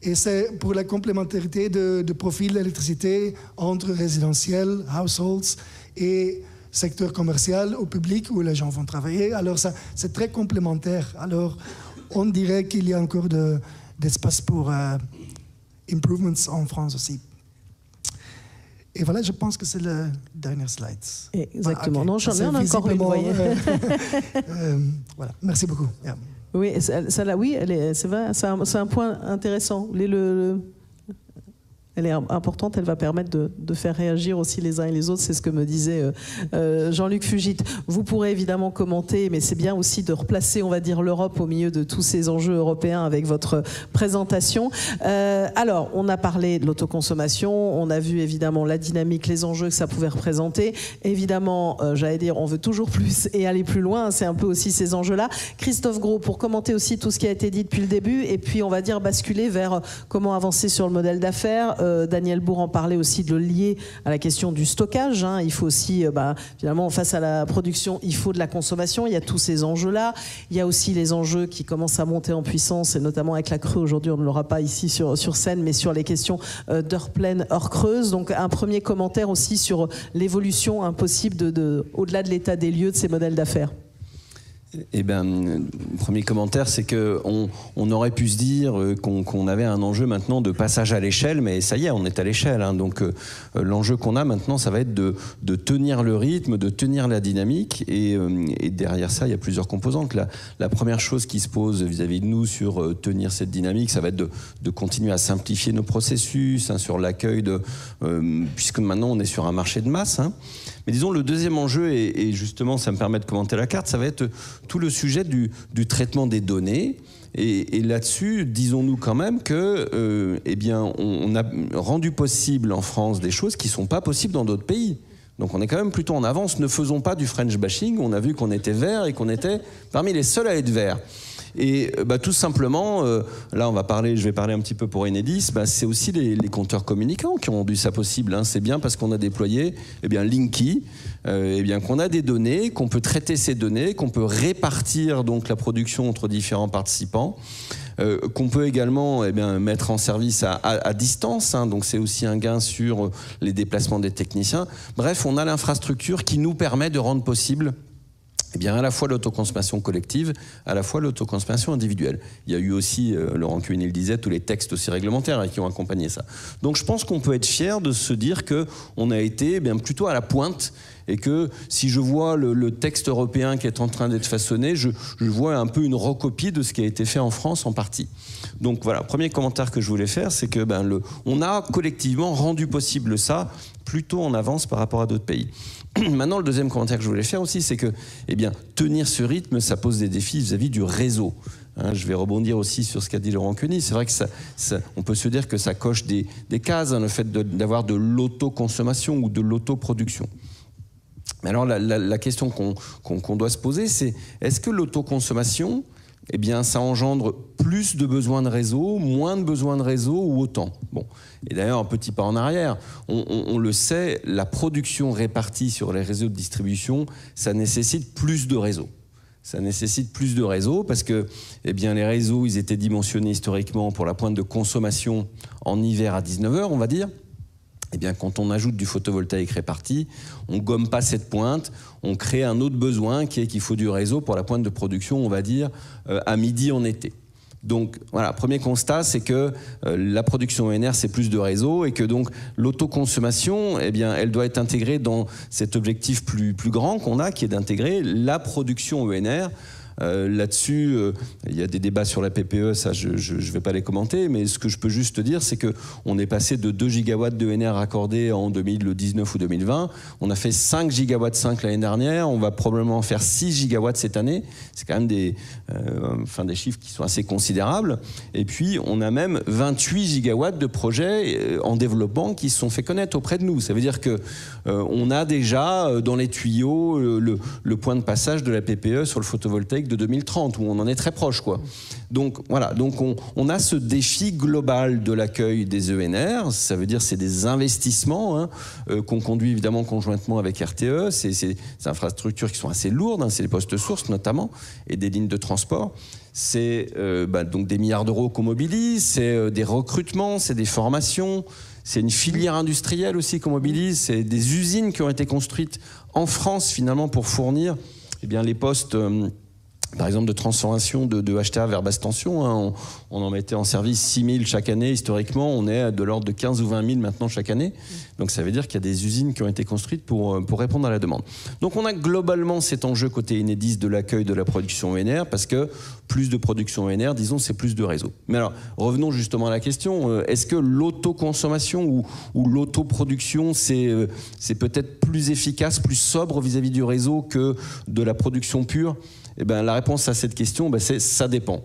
Et c'est pour la complémentarité de profils d'électricité entre résidentiels, households et secteur commercial ou public où les gens vont travailler. Alors ça, c'est très complémentaire. Alors on dirait qu'il y a encore d'espace pour improvements en France aussi. Et voilà, je pense que c'est le dernier slide. Exactement. Okay. Non, j'en ai encore une, vous voyez. Voilà, merci beaucoup. Yeah. Oui, celle-là, oui, c'est vrai, c'est un point intéressant. Elle est importante, elle va permettre de faire réagir aussi les uns et les autres, c'est ce que me disait Jean-Luc Fugit. Vous pourrez évidemment commenter, mais c'est bien aussi de replacer, on va dire, l'Europe au milieu de tous ces enjeux européens avec votre présentation. Alors, on a parlé de l'autoconsommation, on a vu évidemment la dynamique, les enjeux que ça pouvait représenter. Évidemment, j'allais dire, on veut toujours plus et aller plus loin, c'est un peu aussi ces enjeux-là. Christophe Gros, pour commenter aussi tout ce qui a été dit depuis le début, et puis on va dire basculer vers comment avancer sur le modèle d'affaires, Daniel Bourg en parlait aussi, de le lier à la question du stockage. Il faut aussi, finalement, face à la production, il faut de la consommation. Il y a tous ces enjeux-là. Il y a aussi les enjeux qui commencent à monter en puissance, et notamment avec la crue. Aujourd'hui, on ne l'aura pas ici sur scène, mais sur les questions d'heures pleines, heures creuses. Donc, un premier commentaire aussi sur l'évolution impossible au-delà de l'état des lieux de ces modèles d'affaires. Eh bien, premier commentaire, c'est qu'on aurait pu se dire qu'on avait un enjeu maintenant de passage à l'échelle, mais ça y est, on est à l'échelle. Donc l'enjeu qu'on a maintenant, ça va être de tenir le rythme, de tenir la dynamique, et derrière ça, il y a plusieurs composantes. La première chose qui se pose vis-à-vis de nous sur tenir cette dynamique, ça va être de continuer à simplifier nos processus, sur l'accueil puisque maintenant on est sur un marché de masse. Mais disons, le deuxième enjeu, et justement ça me permet de commenter la carte, ça va être tout le sujet du traitement des données. Et là-dessus, disons-nous quand même que, on a rendu possible en France des choses qui ne sont pas possibles dans d'autres pays. Donc on est quand même plutôt en avance. Ne faisons pas du French bashing. On a vu qu'on était vert et qu'on était parmi les seuls à être vert. Et tout simplement, là je vais parler un petit peu pour Enedis, c'est aussi les compteurs communicants qui ont rendu ça possible. C'est bien parce qu'on a déployé Linky, qu'on a des données, qu'on peut traiter ces données, qu'on peut répartir donc la production entre différents participants, qu'on peut également mettre en service à distance. Donc c'est aussi un gain sur les déplacements des techniciens. Bref, on a l'infrastructure qui nous permet de rendre possible à la fois l'autoconsommation collective, à la fois l'autoconsommation individuelle. Il y a eu aussi, Laurent Cuini le disait, tous les textes aussi réglementaires qui ont accompagné ça. Donc je pense qu'on peut être fier de se dire qu'on a été plutôt à la pointe, et que si je vois le texte européen qui est en train d'être façonné, je vois un peu une recopie de ce qui a été fait en France en partie. Donc voilà, premier commentaire que je voulais faire, c'est que on a collectivement rendu possible ça plutôt en avance par rapport à d'autres pays. Maintenant, le deuxième commentaire que je voulais faire aussi, c'est que tenir ce rythme, ça pose des défis vis-à-vis du réseau. Je vais rebondir aussi sur ce qu'a dit Laurent Cuini. C'est vrai que on peut se dire que ça coche des cases, le fait d'avoir de l'autoconsommation ou de l'autoproduction. Mais alors la question qu'on doit se poser, c'est est-ce que l'autoconsommation, ça engendre plus de besoins de réseau, moins de besoins de réseau ou autant? Et d'ailleurs, un petit pas en arrière, on le sait, la production répartie sur les réseaux de distribution, ça nécessite plus de réseaux. Ça nécessite plus de réseaux parce que les réseaux, ils étaient dimensionnés historiquement pour la pointe de consommation en hiver à 19h, on va dire. Quand on ajoute du photovoltaïque réparti, on gomme pas cette pointe, on crée un autre besoin qui est qu'il faut du réseau pour la pointe de production, on va dire, à midi en été. Donc voilà, premier constat, c'est que la production ENR, c'est plus de réseau, et que donc l'autoconsommation, elle doit être intégrée dans cet objectif plus grand qu'on a, qui est d'intégrer la production ENR. Là-dessus, il y a des débats sur la PPE, ça je ne vais pas les commenter, mais ce que je peux juste te dire, c'est qu'on est passé de 2 gigawatts d'ENR raccordés en 2019 ou 2020, on a fait 5 gigawatts 5 l'année dernière, on va probablement faire 6 gigawatts cette année, c'est quand même des chiffres qui sont assez considérables, et puis on a même 28 gigawatts de projets en développement qui se sont fait connaître auprès de nous. Ça veut dire qu'on a déjà dans les tuyaux le point de passage de la PPE sur le photovoltaïque de 2030, où on en est très proche, quoi. Donc voilà, donc on a ce défi global de l'accueil des ENR. Ça veut dire c'est des investissements qu'on conduit évidemment conjointement avec RTE. C'est des infrastructures qui sont assez lourdes, c'est les postes sources notamment, et des lignes de transport. C'est donc des milliards d'euros qu'on mobilise, c'est des recrutements, c'est des formations, c'est une filière industrielle aussi qu'on mobilise, c'est des usines qui ont été construites en France finalement pour fournir les postes par exemple de transformation de HTA vers basse tension. On en mettait en service 6 000 chaque année. Historiquement, on est de l'ordre de 15 ou 20 000 maintenant chaque année. Donc ça veut dire qu'il y a des usines qui ont été construites pour répondre à la demande. Donc on a globalement cet enjeu côté Enedis de l'accueil de la production ENR, parce que plus de production ENR, disons, c'est plus de réseau. Mais alors, revenons justement à la question. Est-ce que l'autoconsommation ou l'autoproduction, c'est peut-être plus efficace, plus sobre vis-à-vis du réseau que de la production pure? La réponse à cette question, c'est ça dépend.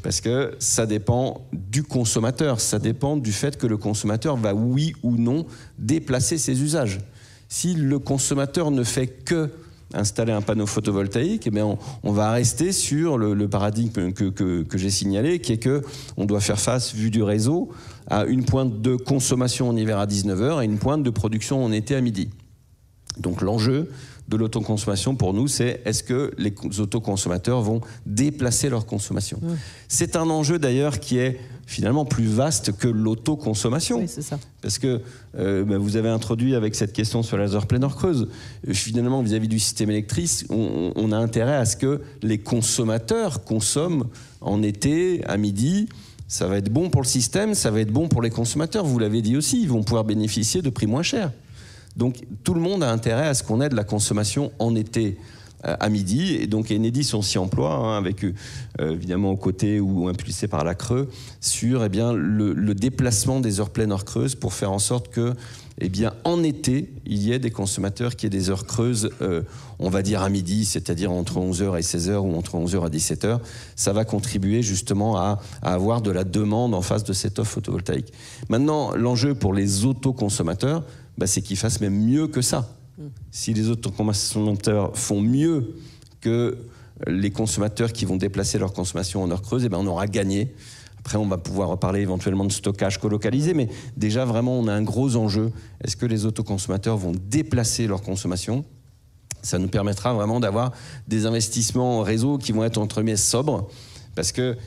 Parce que ça dépend du consommateur, ça dépend du fait que le consommateur va, oui ou non, déplacer ses usages. Si le consommateur ne fait que installer un panneau photovoltaïque, eh bien on va rester sur le paradigme que j'ai signalé, qui est qu'on doit faire face, vu du réseau, à une pointe de consommation en hiver à 19h et une pointe de production en été à midi. Donc l'enjeu de l'autoconsommation pour nous, c'est est-ce que les autoconsommateurs vont déplacer leur consommation. C'est un enjeu d'ailleurs qui est finalement plus vaste que l'autoconsommation. Oui, c'est ça. Parce que vous avez introduit avec cette question sur les heures pleines heures creuses, finalement vis-à-vis du système électrique, on a intérêt à ce que les consommateurs consomment en été, à midi. Ça va être bon pour le système, ça va être bon pour les consommateurs. Vous l'avez dit aussi, ils vont pouvoir bénéficier de prix moins chers. Donc tout le monde a intérêt à ce qu'on ait de la consommation en été à midi. Et donc Enedis on s'y emploie, avec évidemment aux côtés ou impulsé par la Creux, sur le déplacement des heures pleines heures creuses pour faire en sorte que en été, il y ait des consommateurs qui aient des heures creuses, on va dire à midi, c'est-à-dire entre 11h et 16h ou entre 11h et 17h. Ça va contribuer justement à avoir de la demande en face de cette offre photovoltaïque. Maintenant, l'enjeu pour les autoconsommateurs, c'est qu'ils fassent même mieux que ça. Si les autoconsommateurs font mieux que les consommateurs qui vont déplacer leur consommation en heures creuses, on aura gagné. Après, on va pouvoir reparler éventuellement de stockage colocalisé, mais déjà, vraiment, on a un gros enjeu. Est-ce que les autoconsommateurs vont déplacer leur consommation ? Ça nous permettra vraiment d'avoir des investissements en réseau qui vont être, entre guillemets, sobres. Parce que,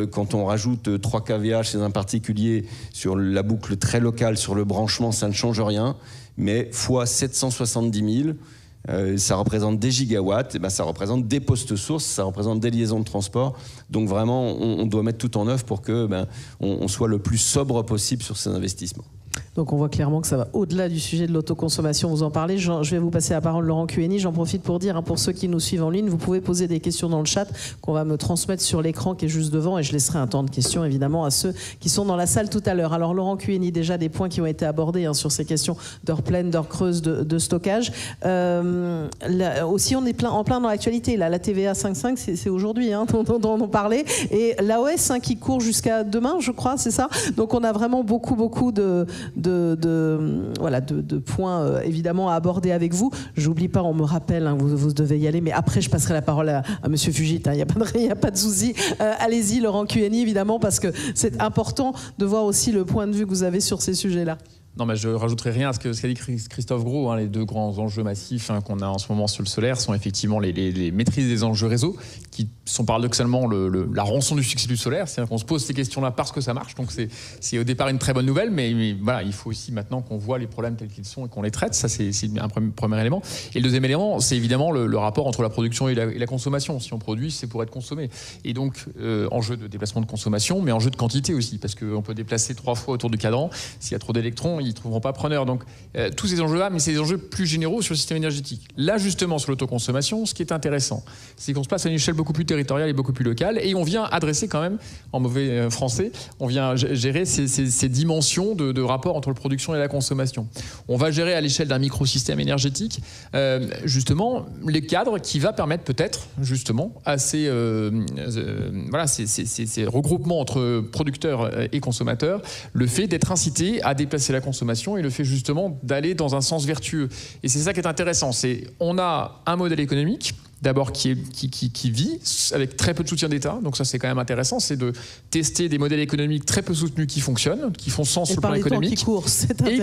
quand on rajoute 3 kVA chez un particulier sur la boucle très locale, sur le branchement, ça ne change rien. Mais fois 770 000, ça représente des gigawatts, ça représente des postes sources, ça représente des liaisons de transport. Donc vraiment, on doit mettre tout en œuvre pour que on soit le plus sobre possible sur ces investissements. Donc on voit clairement que ça va au-delà du sujet de l'autoconsommation, vous en parlez. Je vais vous passer la parole, Laurent Cueni. J'en profite pour dire, pour ceux qui nous suivent en ligne, vous pouvez poser des questions dans le chat qu'on va me transmettre sur l'écran qui est juste devant, et je laisserai un temps de questions évidemment à ceux qui sont dans la salle tout à l'heure. Alors Laurent Cueni, déjà des points qui ont été abordés sur ces questions d'heures pleines, d'heures creuses, de stockage. Aussi on est en plein dans l'actualité. Là, la TVA 5.5, c'est aujourd'hui dont on parlait. Et l'AOS qui court jusqu'à demain, je crois, c'est ça. Donc on a vraiment beaucoup de points évidemment à aborder avec vous. J'oublie pas, on me rappelle, vous devez y aller, mais après je passerai la parole à Monsieur Fugit, il n'y a pas de souci. Allez-y, Laurent Cueni, évidemment, parce que c'est important de voir aussi le point de vue que vous avez sur ces sujets-là. Non, mais je ne rajouterai rien à ce qu'a dit Christophe Gros. Les deux grands enjeux massifs qu'on a en ce moment sur le solaire sont effectivement les maîtrises des enjeux réseau, qui sont paradoxalement la rançon du succès du solaire. C'est-à-dire qu'on se pose ces questions-là parce que ça marche. Donc c'est au départ une très bonne nouvelle, mais voilà, il faut aussi maintenant qu'on voit les problèmes tels qu'ils sont et qu'on les traite. Ça, c'est un premier élément. Et le deuxième élément, c'est évidemment le rapport entre la production et la consommation. Si on produit, c'est pour être consommé. Et donc, enjeu de déplacement de consommation, mais enjeu de quantité aussi, parce qu'on peut déplacer 3 fois autour du cadran. S'il y a trop d'électrons, ils ne trouveront pas preneur. Donc tous ces enjeux-là, mais c'est des enjeux plus généraux sur le système énergétique. Là, justement, sur l'autoconsommation, ce qui est intéressant, c'est qu'on se place à une échelle beaucoup plus territoriale et beaucoup plus locale, et on vient adresser quand même, en mauvais français, on vient gérer ces dimensions de rapport entre la production et la consommation. On va gérer à l'échelle d'un microsystème énergétique, justement, les cadres qui va permettre peut-être, justement, à ces regroupements entre producteurs et consommateurs, le fait d'être incité à déplacer la consommation et le fait justement d'aller dans un sens vertueux. Et c'est ça qui est intéressant, on a un modèle économique d'abord qui vit avec très peu de soutien d'État, donc ça c'est quand même intéressant, c'est de tester des modèles économiques très peu soutenus qui fonctionnent, qui font sens sur le plan économique, et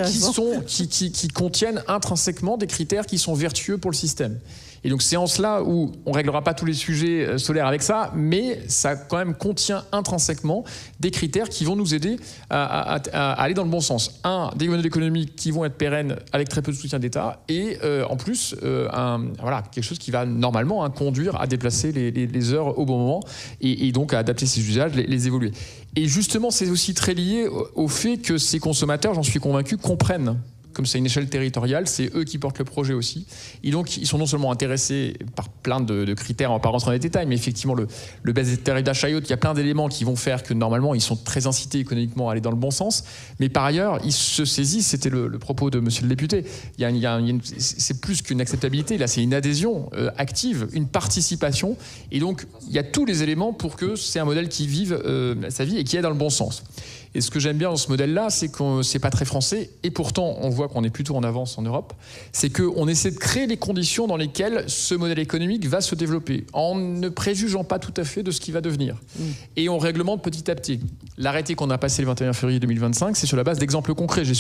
qui contiennent intrinsèquement des critères qui sont vertueux pour le système. Et donc c'est en cela où on ne réglera pas tous les sujets solaires avec ça, mais ça quand même contient intrinsèquement des critères qui vont nous aider à aller dans le bon sens. Des modèles économiques qui vont être pérennes avec très peu de soutien d'État, et en plus quelque chose qui va normalement conduire à déplacer les heures au bon moment, et donc à adapter ses usages, les évoluer. Et justement, c'est aussi très lié au fait que ces consommateurs, j'en suis convaincu, comprennent. Comme c'est une échelle territoriale, c'est eux qui portent le projet aussi. Et donc, ils sont non seulement intéressés par plein de critères, on va pas rentrer dans les détails, mais effectivement, le baisse des tarifs d'achat et autres, il y a plein d'éléments qui vont faire que normalement, ils sont très incités économiquement à aller dans le bon sens. Mais par ailleurs, ils se saisissent, c'était le propos de monsieur le député, c'est plus qu'une acceptabilité, là, c'est une adhésion active, une participation. Et donc, il y a tous les éléments pour que c'est un modèle qui vive sa vie et qui est dans le bon sens. Et ce que j'aime bien dans ce modèle-là, c'est que c'est pas très français, et pourtant on voit qu'on est plutôt en avance en Europe, c'est qu'on essaie de créer les conditions dans lesquelles ce modèle économique va se développer, en ne préjugeant pas tout à fait de ce qui va devenir. Et on réglemente petit à petit. L'arrêté qu'on a passé le 21 février 2025, c'est sur la base d'exemples concrets. J'ai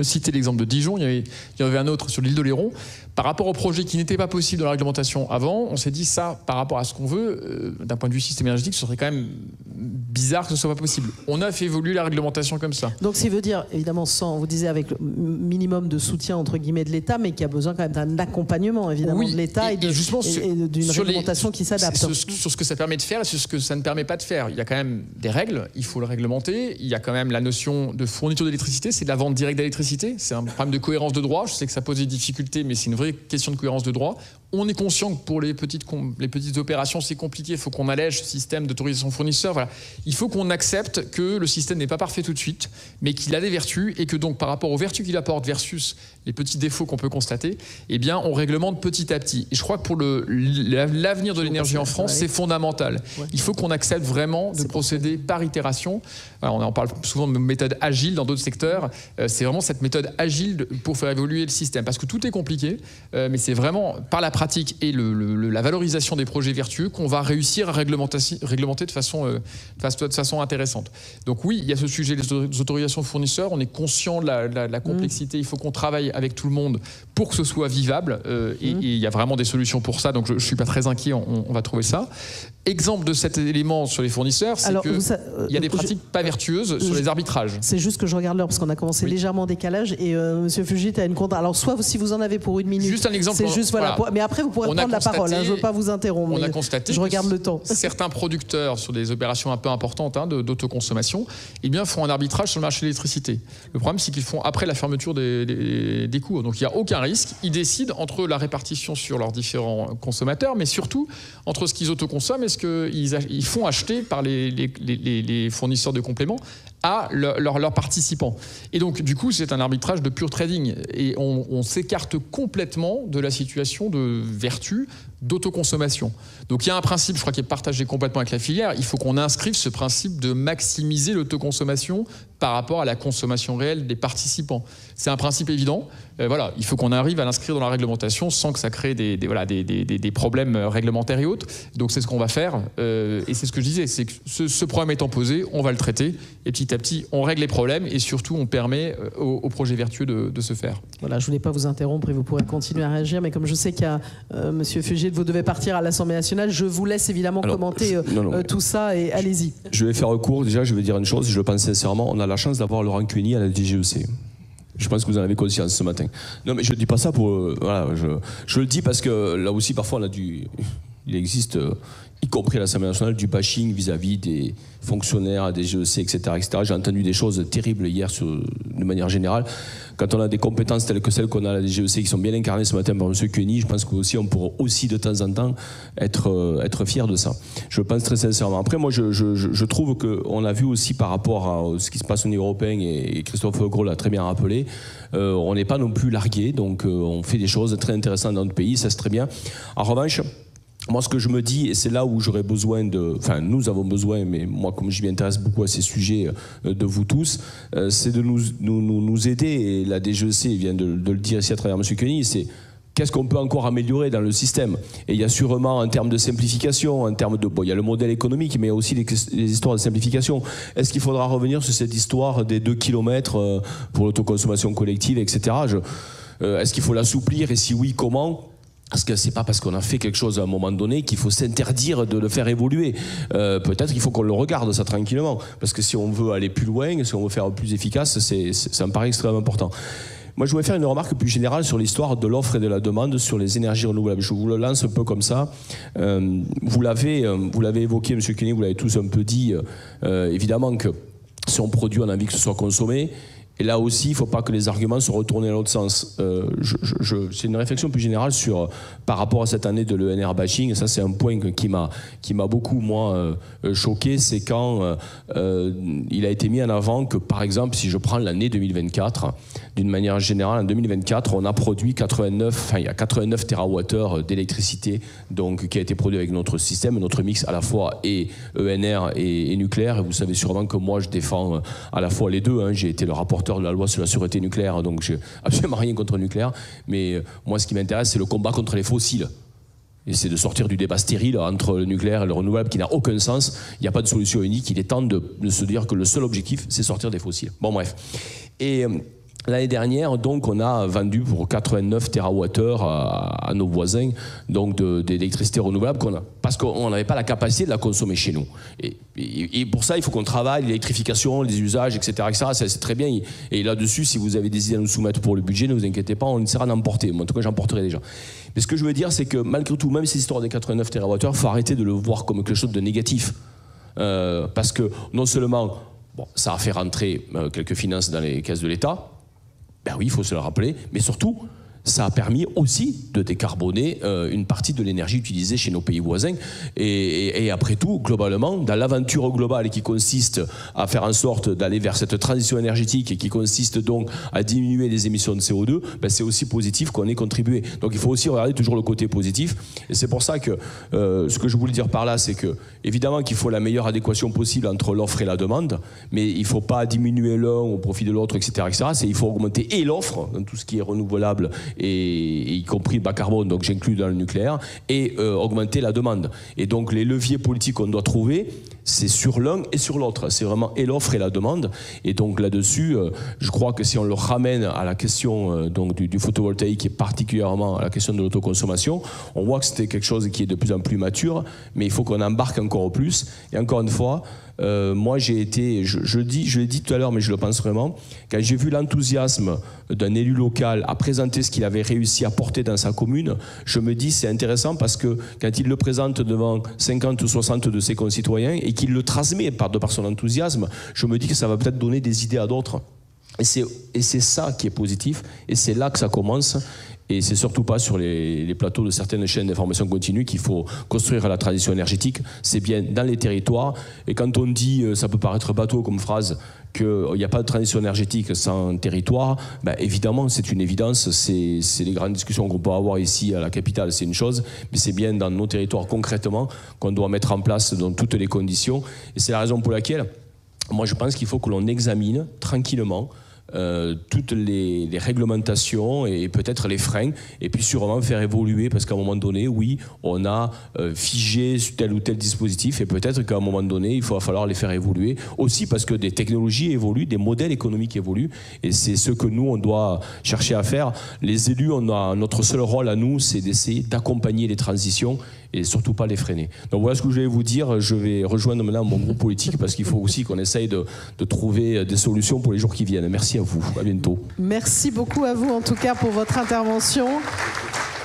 cité l'exemple de Dijon, il y avait un autre sur l'île d'Oléron. Par rapport au projet qui n'était pas possible dans la réglementation avant, on s'est dit ça, par rapport à ce qu'on veut, d'un point de vue système énergétique, ce serait quand même bizarre que ce soit pas possible. On a fait évoluer la réglementation comme ça. Donc, ça veut dire, évidemment, sans, vous disiez, avec le minimum de soutien, entre guillemets, de l'État, mais qui a besoin quand même d'un accompagnement, évidemment, de l'État et d'une réglementation qui s'adapte. Sur ce que ça permet de faire et sur ce que ça ne permet pas de faire. Il y a quand même des règles, il faut le réglementer. Il y a quand même la notion de fourniture d'électricité, c'est de la vente directe d'électricité. C'est un problème de cohérence de droit. Je sais que ça pose des difficultés, mais c'est une vraie question de cohérence de droit. On est conscient que pour les petites opérations, c'est compliqué. Il faut qu'on allège ce système d'autorisation fournisseur. Voilà. Il faut qu'on accepte que le système n'est pas parfait tout de suite, mais qu'il a des vertus et que donc par rapport aux vertus qu'il apporte versus les petits défauts qu'on peut constater, eh bien on réglemente petit à petit. Et je crois que pour l'avenir de l'énergie en France, c'est fondamental. Il faut qu'on accepte vraiment de procéder par itération. Alors, on parle souvent de méthode agile dans d'autres secteurs. C'est vraiment cette méthode agile pour faire évoluer le système, parce que tout est compliqué, mais c'est vraiment par la pratique et la valorisation des projets vertueux qu'on va réussir à réglementer de façon intéressante. Donc oui, il y a ce sujet des autorisations fournisseurs. On est conscient de la complexité. Il faut qu'on travaille avec tout le monde pour que ce soit vivable. Et il y a vraiment des solutions pour ça. Donc je ne suis pas très inquiet. On va trouver ça. Exemple de cet élément sur les fournisseurs, c'est qu'il y a des pratiques pas vertueuses sur les arbitrages. C'est juste que je regarde l'heure parce qu'on a commencé légèrement en décalage et Monsieur Fugit a une compte. Alors soit si vous en avez pour une minute. Juste un exemple. C'est juste voilà. Mais après vous pourrez prendre la parole. Je ne veux pas vous interrompre. On a constaté. Je regarde le temps. Certains producteurs sur des opérations un peu importantes d'autoconsommation, eh bien font un arbitrage sur le marché de l'électricité. Le problème, c'est qu'ils font après la fermeture des cours. Donc il n'y a aucun risque. Ils décident entre la répartition sur leurs différents consommateurs, mais surtout entre ce qu'ils autoconsomment et ce qu'ils font acheter par les fournisseurs de compléments à leurs participants. Et donc, du coup, c'est un arbitrage de pur trading. Et on s'écarte complètement de la situation de vertu d'autoconsommation. Donc, il y a un principe, je crois, qui est partagé complètement avec la filière. Il faut qu'on inscrive ce principe de maximiser l'autoconsommation par rapport à la consommation réelle des participants. C'est un principe évident. Voilà, il faut qu'on arrive à l'inscrire dans la réglementation sans que ça crée des problèmes réglementaires et autres. Donc, c'est ce qu'on va faire. Et c'est ce que je disais, c'est que ce problème étant posé, on va le traiter. Et petit à petit, on règle les problèmes et surtout, on permet aux projets vertueux de se faire. Voilà, je ne voulais pas vous interrompre et vous pourrez continuer à réagir. Mais comme je sais qu'il y a Monsieur Fugit, vous devez partir à l'Assemblée nationale, je vous laisse évidemment commenter tout ça et allez-y. Je vais faire court. Déjà, je vais dire une chose, je le pense sincèrement, on a la chance d'avoir Laurent Cueny à la DGEC. Je pense que vous en avez conscience ce matin. Non, mais je ne dis pas ça pour... voilà, je le dis parce que là aussi, parfois, il existe, y compris à l'Assemblée nationale, du bashing vis-à-vis des fonctionnaires, des GEC, etc. J'ai entendu des choses terribles hier de manière générale. Quand on a des compétences telles que celles qu'on a à la DGEC qui sont bien incarnées ce matin par M. Cueny, je pense qu'aussi on pourra aussi de temps en temps être fier de ça. Je le pense très sincèrement. Après, moi, je trouve qu'on a vu aussi par rapport à ce qui se passe au niveau européen, et Christophe Gros l'a très bien rappelé, on n'est pas non plus largué, donc on fait des choses très intéressantes dans notre pays, ça c'est très bien. En revanche, moi, ce que je me dis, et c'est là où j'aurais besoin nous avons besoin, mais moi, comme je m'y intéresse beaucoup à ces sujets de vous tous, c'est de nous aider, et la DGEC vient de le dire ici à travers M. Cueny, c'est qu'est-ce qu'on peut encore améliorer dans le système. Et il y a sûrement, en termes de simplification, il y a le modèle économique, mais il y a aussi les histoires de simplification. Est-ce qu'il faudra revenir sur cette histoire des 2 km pour l'autoconsommation collective, etc. Est-ce qu'il faut l'assouplir, et si oui, comment ? Parce que c'est pas parce qu'on a fait quelque chose à un moment donné qu'il faut s'interdire de le faire évoluer. Peut-être qu'il faut qu'on le regarde ça tranquillement. Parce que si on veut aller plus loin, si on veut faire plus efficace, ça me paraît extrêmement important. Moi, je voulais faire une remarque plus générale sur l'histoire de l'offre et de la demande sur les énergies renouvelables. Je vous le lance un peu comme ça. Vous l'avez évoqué, M. Cueny, vous l'avez tous un peu dit. Évidemment que si on produit, on a envie que ce soit consommé. Et là aussi, il ne faut pas que les arguments soient retournés dans l'autre sens. C'est une réflexion plus générale par rapport à cette année de l'ENR bashing. Et ça, c'est un point qui m'a beaucoup, moi, choqué. C'est quand il a été mis en avant que, par exemple, si je prends l'année 2024, d'une manière générale, en 2024, on a produit il y a 89 TWh d'électricité donc, qui a été produit avec notre système, notre mix à la fois et ENR et nucléaire. Et vous savez sûrement que moi, je défends à la fois les deux. Hein. J'ai été le rapporteur de la loi sur la sûreté nucléaire, donc j'ai absolument rien contre le nucléaire, mais moi ce qui m'intéresse c'est le combat contre les fossiles. Et c'est de sortir du débat stérile entre le nucléaire et le renouvelable qui n'a aucun sens. Il n'y a pas de solution unique, il est temps de se dire que le seul objectif c'est sortir des fossiles. Bon bref. Et l'année dernière, donc, on a vendu pour 89 TWh à nos voisins donc d'électricité renouvelable parce qu'on n'avait pas la capacité de la consommer chez nous. Et pour ça, il faut qu'on travaille l'électrification, les usages, etc. C'est très bien. Et là-dessus, si vous avez des idées à nous soumettre pour le budget, ne vous inquiétez pas, on essaiera d'en porter. Moi, en tout cas, j'en porterai déjà. Mais ce que je veux dire, c'est que malgré tout, même ces histoires des 89 TWh, il faut arrêter de le voir comme quelque chose de négatif. Parce que non seulement, ça a fait rentrer quelques finances dans les caisses de l'État, ben oui, il faut se le rappeler, mais surtout, ça a permis aussi de décarboner une partie de l'énergie utilisée chez nos pays voisins. Et après tout, globalement, dans l'aventure globale qui consiste à faire en sorte d'aller vers cette transition énergétique et qui consiste donc à diminuer les émissions de CO2, ben c'est aussi positif qu'on ait contribué. Donc il faut aussi regarder toujours le côté positif. Et c'est pour ça que ce que je voulais dire par là, c'est que évidemment qu'il faut la meilleure adéquation possible entre l'offre et la demande, mais il ne faut pas diminuer l'un au profit de l'autre, etc. Il faut augmenter et l'offre dans tout ce qui est renouvelable et y compris le bas carbone, donc j'inclus dans le nucléaire, et augmenter la demande. Et donc les leviers politiques qu'on doit trouver, c'est sur l'un et sur l'autre. C'est vraiment et l'offre et la demande. Et donc là-dessus, je crois que si on le ramène à la question donc du photovoltaïque et particulièrement à la question de l'autoconsommation, on voit que c'était quelque chose qui est de plus en plus mature, mais il faut qu'on embarque encore plus. Et encore une fois, moi j'ai été, je l'ai dit tout à l'heure, mais je le pense vraiment, quand j'ai vu l'enthousiasme d'un élu local à présenter ce qu'il avait réussi à porter dans sa commune, je me dis c'est intéressant parce que quand il le présente devant 50 ou 60 de ses concitoyens et qu'il le transmet de par son enthousiasme, je me dis que ça va peut-être donner des idées à d'autres. Et c'est ça qui est positif, et c'est là que ça commence. Et c'est surtout pas sur les plateaux de certaines chaînes d'information continue qu'il faut construire la transition énergétique, c'est bien dans les territoires. Et quand on dit, ça peut paraître bateau comme phrase, qu'il n'y a pas de transition énergétique sans territoire, ben évidemment c'est une évidence, c'est les grandes discussions qu'on peut avoir ici à la capitale, c'est une chose, mais c'est bien dans nos territoires concrètement qu'on doit mettre en place dans toutes les conditions. Et c'est la raison pour laquelle, moi je pense qu'il faut que l'on examine tranquillement toutes les réglementations et peut-être les freins, et puis sûrement faire évoluer, parce qu'à un moment donné, oui, on a figé tel ou tel dispositif, et peut-être qu'à un moment donné, il va falloir les faire évoluer, aussi parce que des technologies évoluent, des modèles économiques évoluent, et c'est ce que nous, on doit chercher à faire. Les élus, notre seul rôle à nous, c'est d'essayer d'accompagner les transitions, et surtout pas les freiner. Donc voilà ce que je voulais vous dire. Je vais rejoindre maintenant mon groupe politique parce qu'il faut aussi qu'on essaye de trouver des solutions pour les jours qui viennent. Merci à vous, à bientôt. Merci beaucoup à vous en tout cas pour votre intervention.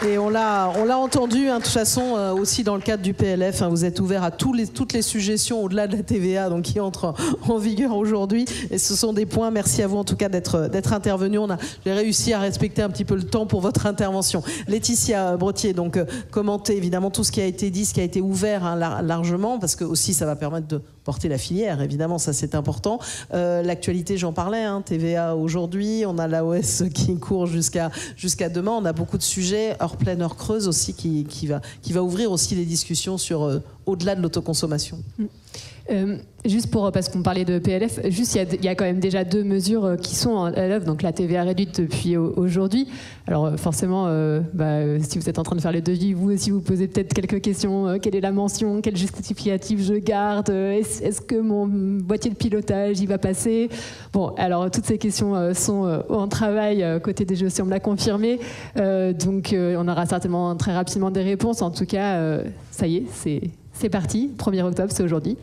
Et on l'a entendu, hein, de toute façon, aussi dans le cadre du PLF, hein, vous êtes ouvert à toutes les suggestions au-delà de la TVA, donc qui entrent en vigueur aujourd'hui. Et ce sont des points. Merci à vous en tout cas d'être intervenu. J'ai réussi à respecter un petit peu le temps pour votre intervention. Laetitia Brottier, donc commentez évidemment tout ce qui a été dit, ce qui a été ouvert, hein, largement, parce que aussi ça va permettre de porter la filière, évidemment, ça c'est important. L'actualité, j'en parlais, hein, TVA aujourd'hui, on a l'AOS qui court jusqu'à demain, on a beaucoup de sujets, heure pleine, heure creuse aussi, qui va ouvrir aussi les discussions sur au-delà de l'autoconsommation. Juste parce qu'on parlait de PLF, juste il y a quand même déjà 2 mesures qui sont à l'œuvre, donc la TVA réduite depuis aujourd'hui. Alors forcément, si vous êtes en train de faire les devis, vous aussi vous posez peut-être quelques questions. Quelle est la mention? Quel justificatif je garde? Est-ce que mon boîtier de pilotage il va passer? Bon, alors toutes ces questions sont en travail côté des GEC, on me l'a confirmé. Donc on aura certainement très rapidement des réponses. En tout cas, ça y est, c'est parti. 1er octobre, c'est aujourd'hui.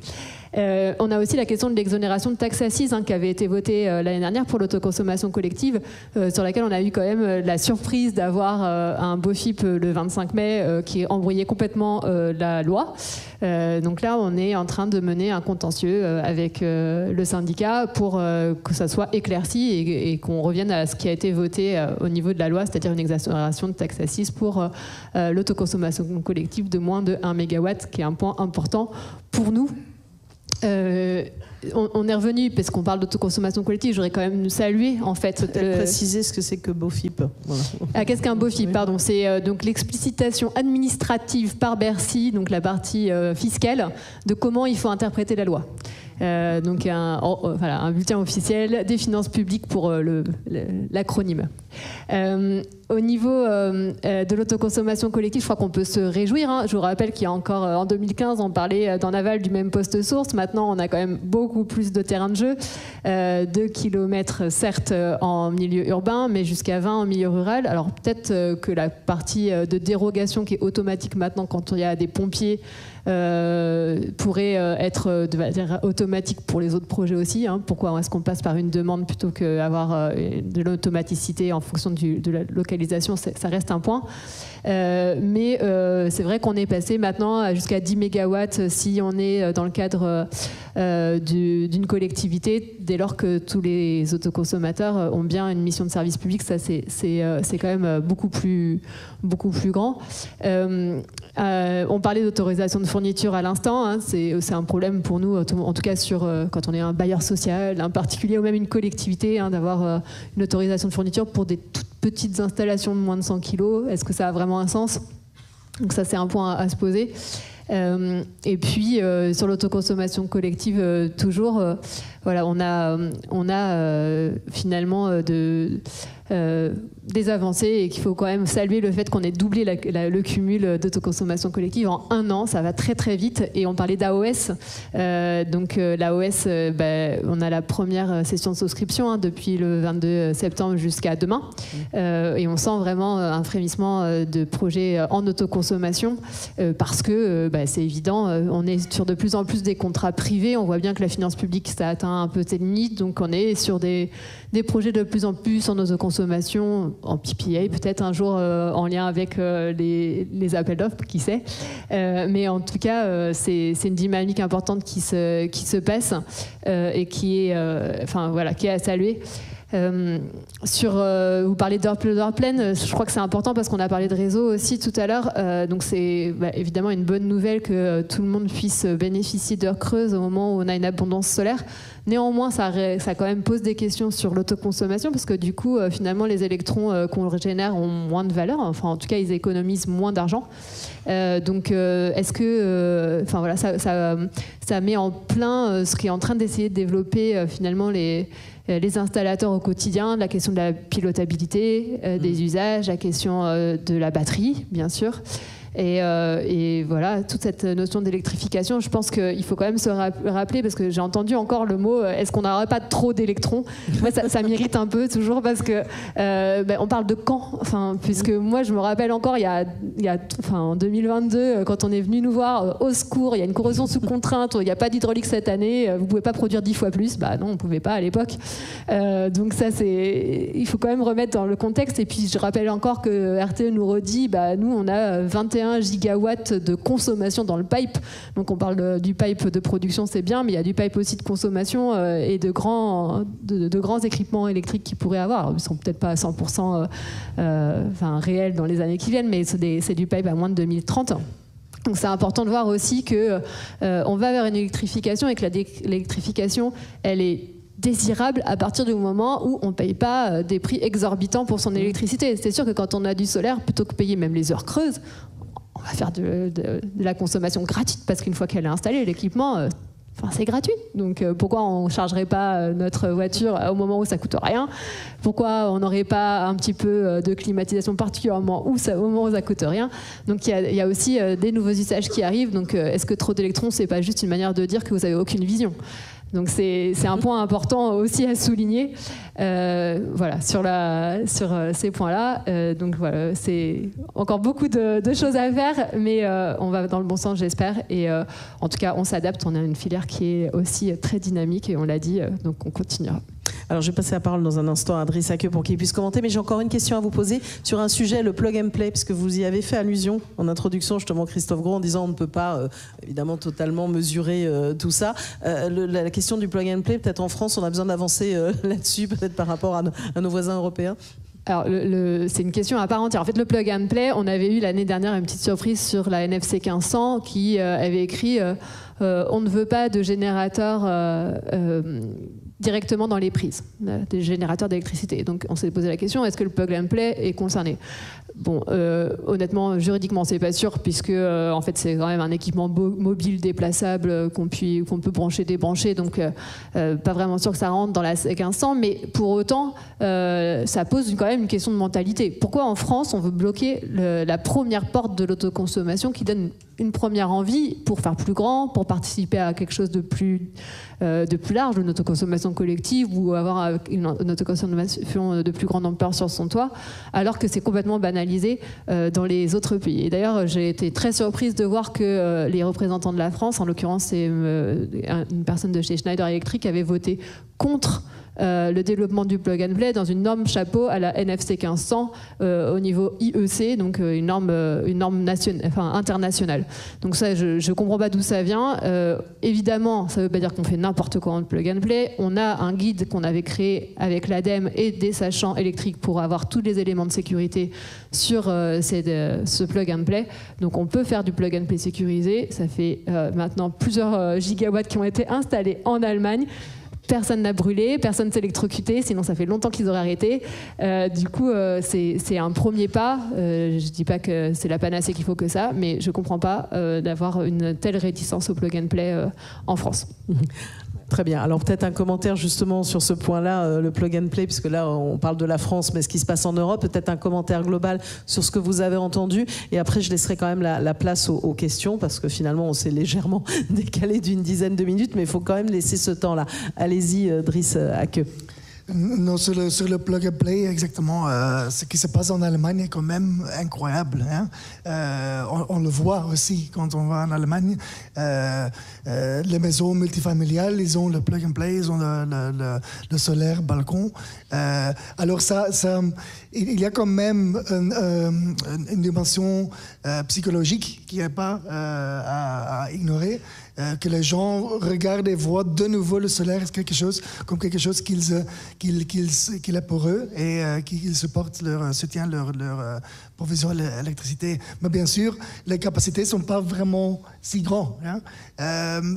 On a aussi la question de l'exonération de taxes assises, hein, qui avait été votée l'année dernière pour l'autoconsommation collective, sur laquelle on a eu quand même la surprise d'avoir un BOFIP le 25 mai qui embrouillait complètement la loi. Donc là, on est en train de mener un contentieux avec le syndicat pour que ça soit éclairci et qu'on revienne à ce qui a été voté au niveau de la loi, c'est-à-dire une exonération de taxe assise pour l'autoconsommation collective de moins de 1 MW, qui est un point important pour nous. On est revenu, parce qu'on parle d'autoconsommation collective, j'aurais quand même salué en fait. Préciser ce que c'est que BOFIP. Voilà. Ah, qu'est-ce qu'un BOFIP? Pardon, c'est donc l'explicitation administrative par Bercy, donc la partie fiscale, de comment il faut interpréter la loi. Donc un bulletin officiel des finances publiques pour l'acronyme. Au niveau de l'autoconsommation collective, je crois qu'on peut se réjouir. Hein. Je vous rappelle qu'il y a encore en 2015, on parlait d'en aval du même poste source. Maintenant, on a quand même beaucoup plus de terrain de jeu, 2 kilomètres certes en milieu urbain, mais jusqu'à 20 en milieu rural. Alors peut-être que la partie de dérogation qui est automatique maintenant quand il y a des pompiers pourrait être automatique pour les autres projets aussi. Hein. Pourquoi est-ce qu'on passe par une demande plutôt qu'avoir de l'automaticité en fonction de la localisation? Ça reste un point. Mais c'est vrai qu'on est passé maintenant jusqu'à 10 MW si on est dans le cadre d'une collectivité, dès lors que tous les autoconsommateurs ont bien une mission de service public. Ça, c'est quand même beaucoup plus grand. On parlait d'autorisation de fourniture à l'instant. Hein, c'est un problème pour nous, en tout cas quand on est un bailleur social, un particulier ou même une collectivité, hein, d'avoir une autorisation de fourniture pour des toutes petites installations de moins de 100 kg. Est-ce que ça a vraiment un sens? Donc ça, c'est un point à se poser. Et puis sur l'autoconsommation collective, toujours, voilà, on a finalement des avancées et qu'il faut quand même saluer le fait qu'on ait doublé le cumul d'autoconsommation collective en 1 an. Ça va très très vite. Et on parlait d'AOS. Donc l'AOS, on a la première session de souscription depuis le 22 septembre jusqu'à demain. Et on sent vraiment un frémissement de projets en autoconsommation parce que c'est évident, on est sur de plus en plus des contrats privés. On voit bien que la finance publique, ça atteint un peu ses limites. Donc on est sur des projets de plus en plus en autoconsommation, en PPA, peut-être un jour en lien avec les appels d'offres, qui sait. Mais en tout cas, c'est une dynamique importante qui se passe et qui est à saluer. Vous parlez d'heures pleines, je crois que c'est important parce qu'on a parlé de réseau aussi tout à l'heure. Donc c'est évidemment une bonne nouvelle que tout le monde puisse bénéficier d'heures creuses au moment où on a une abondance solaire. Néanmoins, ça quand même pose des questions sur l'autoconsommation parce que du coup, finalement, les électrons qu'on génère ont moins de valeur. Enfin, en tout cas, ils économisent moins d'argent. Donc, est-ce que, ça met en plein ce qui est en train d'essayer de développer finalement les installateurs au quotidien, la question de la pilotabilité des usages, la question de la batterie, bien sûr. Et voilà, toute cette notion d'électrification, je pense qu'il faut quand même se rappeler, parce que j'ai entendu encore le mot est-ce qu'on n'aurait pas trop d'électrons? Moi, ça m'irrite un peu toujours parce que on parle de quand, puisque moi je me rappelle encore en 2022 quand on est venu nous voir au secours, il y a une corrosion sous contrainte, il n'y a pas d'hydraulique cette année, vous ne pouvez pas produire 10 fois plus. Bah non, on ne pouvait pas à l'époque. Donc ça, il faut quand même remettre dans le contexte. Et puis je rappelle encore que RTE nous redit, nous on a 21 gigawatts de consommation dans le pipe. Donc on parle du pipe de production, c'est bien, mais il y a du pipe aussi de consommation et de grands équipements électriques qu'ils pourraient avoir. Ils ne sont peut-être pas à 100% réels dans les années qui viennent, mais c'est du pipe à moins de 2030. Donc c'est important de voir aussi qu'on va vers une électrification et que l'électrification, elle est désirable à partir du moment où on ne paye pas des prix exorbitants pour son électricité. C'est sûr que quand on a du solaire, plutôt que payer même les heures creuses, on va faire de la consommation gratuite parce qu'une fois qu'elle est installée, l'équipement, c'est gratuit. Donc pourquoi on ne chargerait pas notre voiture au moment où ça ne coûte rien? Pourquoi on n'aurait pas un petit peu de climatisation particulièrement au moment où ça ne coûte rien? Donc il y a aussi des nouveaux usages qui arrivent. Donc est-ce que trop d'électrons, ce n'est pas juste une manière de dire que vous n'avez aucune vision? Donc c'est un point important aussi à souligner sur ces points-là. Donc voilà, c'est encore beaucoup de choses à faire, mais on va dans le bon sens, j'espère. Et en tout cas, on s'adapte. On a une filière qui est aussi très dynamique et on l'a dit, donc on continuera. Alors, je vais passer la parole dans un instant à Driss Akeu pour qu'il puisse commenter, mais j'ai encore une question à vous poser sur un sujet, le plug and play, puisque vous y avez fait allusion en introduction, justement, Christophe Gros, en disant on ne peut pas, évidemment, totalement mesurer tout ça. La question du plug and play, peut-être en France, on a besoin d'avancer là-dessus, peut-être par rapport à nos voisins européens. Alors, c'est une question à part entière. En fait, le plug and play, on avait eu l'année dernière une petite surprise sur la NFC 1500 qui avait écrit on ne veut pas de générateurs directement dans les prises, des générateurs d'électricité. Donc on s'est posé la question, est-ce que le plug and play est concerné ? Bon, honnêtement, juridiquement, c'est pas sûr, puisque en fait, c'est quand même un équipement mobile déplaçable qu'on peut brancher, débrancher, donc pas vraiment sûr que ça rentre dans la 1500, mais pour autant, ça pose quand même une question de mentalité. Pourquoi en France, on veut bloquer la première porte de l'autoconsommation qui donne une première envie pour faire plus grand, pour participer à quelque chose de plus large, une autoconsommation collective ou avoir une autoconsommation de plus grande ampleur sur son toit, alors que c'est complètement banalisé dans les autres pays. Et d'ailleurs, j'ai été très surprise de voir que les représentants de la France, en l'occurrence c'est une personne de chez Schneider Electric, avait voté contre le développement du plug and play dans une norme chapeau à la NFC 1500 au niveau IEC, donc une norme internationale. Donc ça, je comprends pas d'où ça vient. Évidemment, ça veut pas dire qu'on fait n'importe quoi en plug and play. On a un guide qu'on avait créé avec l'ADEME et des sachants électriques pour avoir tous les éléments de sécurité sur ce plug and play. Donc on peut faire du plug and play sécurisé. Ça fait maintenant plusieurs gigawatts qui ont été installés en Allemagne. Personne n'a brûlé, personne ne s'est électrocuté, sinon ça fait longtemps qu'ils auraient arrêté. Du coup, c'est un premier pas. Je ne dis pas que c'est la panacée qu'il faut que ça, mais je ne comprends pas d'avoir une telle réticence au plug and play en France. Très bien. Alors peut-être un commentaire justement sur ce point-là, le plug and play, puisque là on parle de la France, mais ce qui se passe en Europe, peut-être un commentaire global sur ce que vous avez entendu. Et après, je laisserai quand même la place aux questions, parce que finalement on s'est légèrement décalé d'une dizaine de minutes, mais il faut quand même laisser ce temps-là. Allez-y, Driss Akeu. Non, sur le plug and play, exactement. Ce qui se passe en Allemagne est quand même incroyable. Hein. On le voit aussi quand on va en Allemagne. Les maisons multifamiliales, ils ont le plug and play, ils ont le solaire balcon. Alors il y a quand même une dimension psychologique qui n'est pas à ignorer. Que les gens regardent et voient de nouveau le solaire comme quelque chose qu'il est pour eux et qu'ils supportent leur soutien, leur provision d'électricité. Mais bien sûr, les capacités ne sont pas vraiment si grandes. Hein.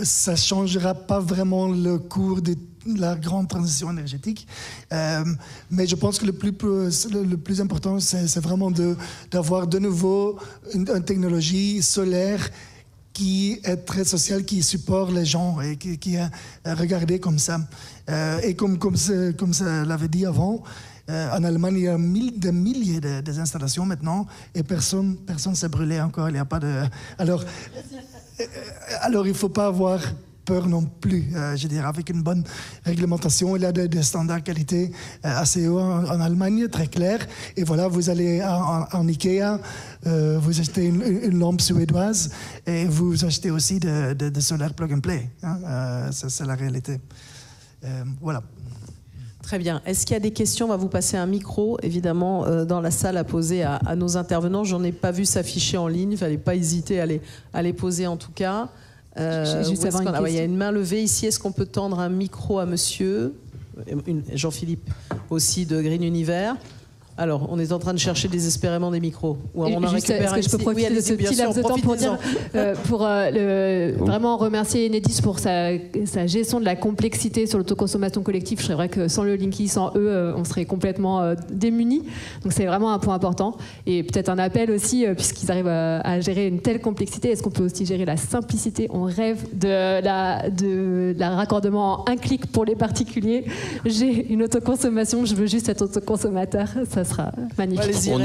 Ça ne changera pas vraiment le cours de la grande transition énergétique. Mais je pense que le plus important, c'est vraiment d'avoir de nouveau une technologie solaire qui est très sociale, qui supporte les gens et qui est regardée comme ça. Et comme ça l'avait dit avant, en Allemagne, il y a des milliers d'installations maintenant et personne s'est brûlé encore. Il n'y a pas de... Alors il ne faut pas avoir peur non plus, je dirais, avec une bonne réglementation. Il y a des standards qualité assez hauts en Allemagne, très clairs. Et voilà, vous allez en Ikea, vous achetez une lampe suédoise et vous achetez aussi de solaire plug and play. Hein. C'est la réalité. Voilà. Très bien. Est-ce qu'il y a des questions ? On va vous passer un micro, évidemment, dans la salle à poser à nos intervenants. Je n'en ai pas vu s'afficher en ligne. Il ne fallait pas hésiter à les poser en tout cas. Il y a une main levée ici. Est-ce qu'on peut tendre un micro à monsieur Jean-Philippe aussi de Green Univers? Alors, on est en train de chercher désespérément des micros. Ou on a récupéré. Est-ce que je peux profiter de ce petit laps de temps pour dire, vraiment remercier Enedis pour sa gestion de la complexité sur l'autoconsommation collective. C'est vrai que sans le Linky, sans eux, on serait complètement démunis. Donc c'est vraiment un point important. Et peut-être un appel aussi, puisqu'ils arrivent à gérer une telle complexité. Est-ce qu'on peut aussi gérer la simplicité? On rêve de la raccordement en un clic pour les particuliers. J'ai une autoconsommation, je veux juste être autoconsommateur. Ça sera magnifique. On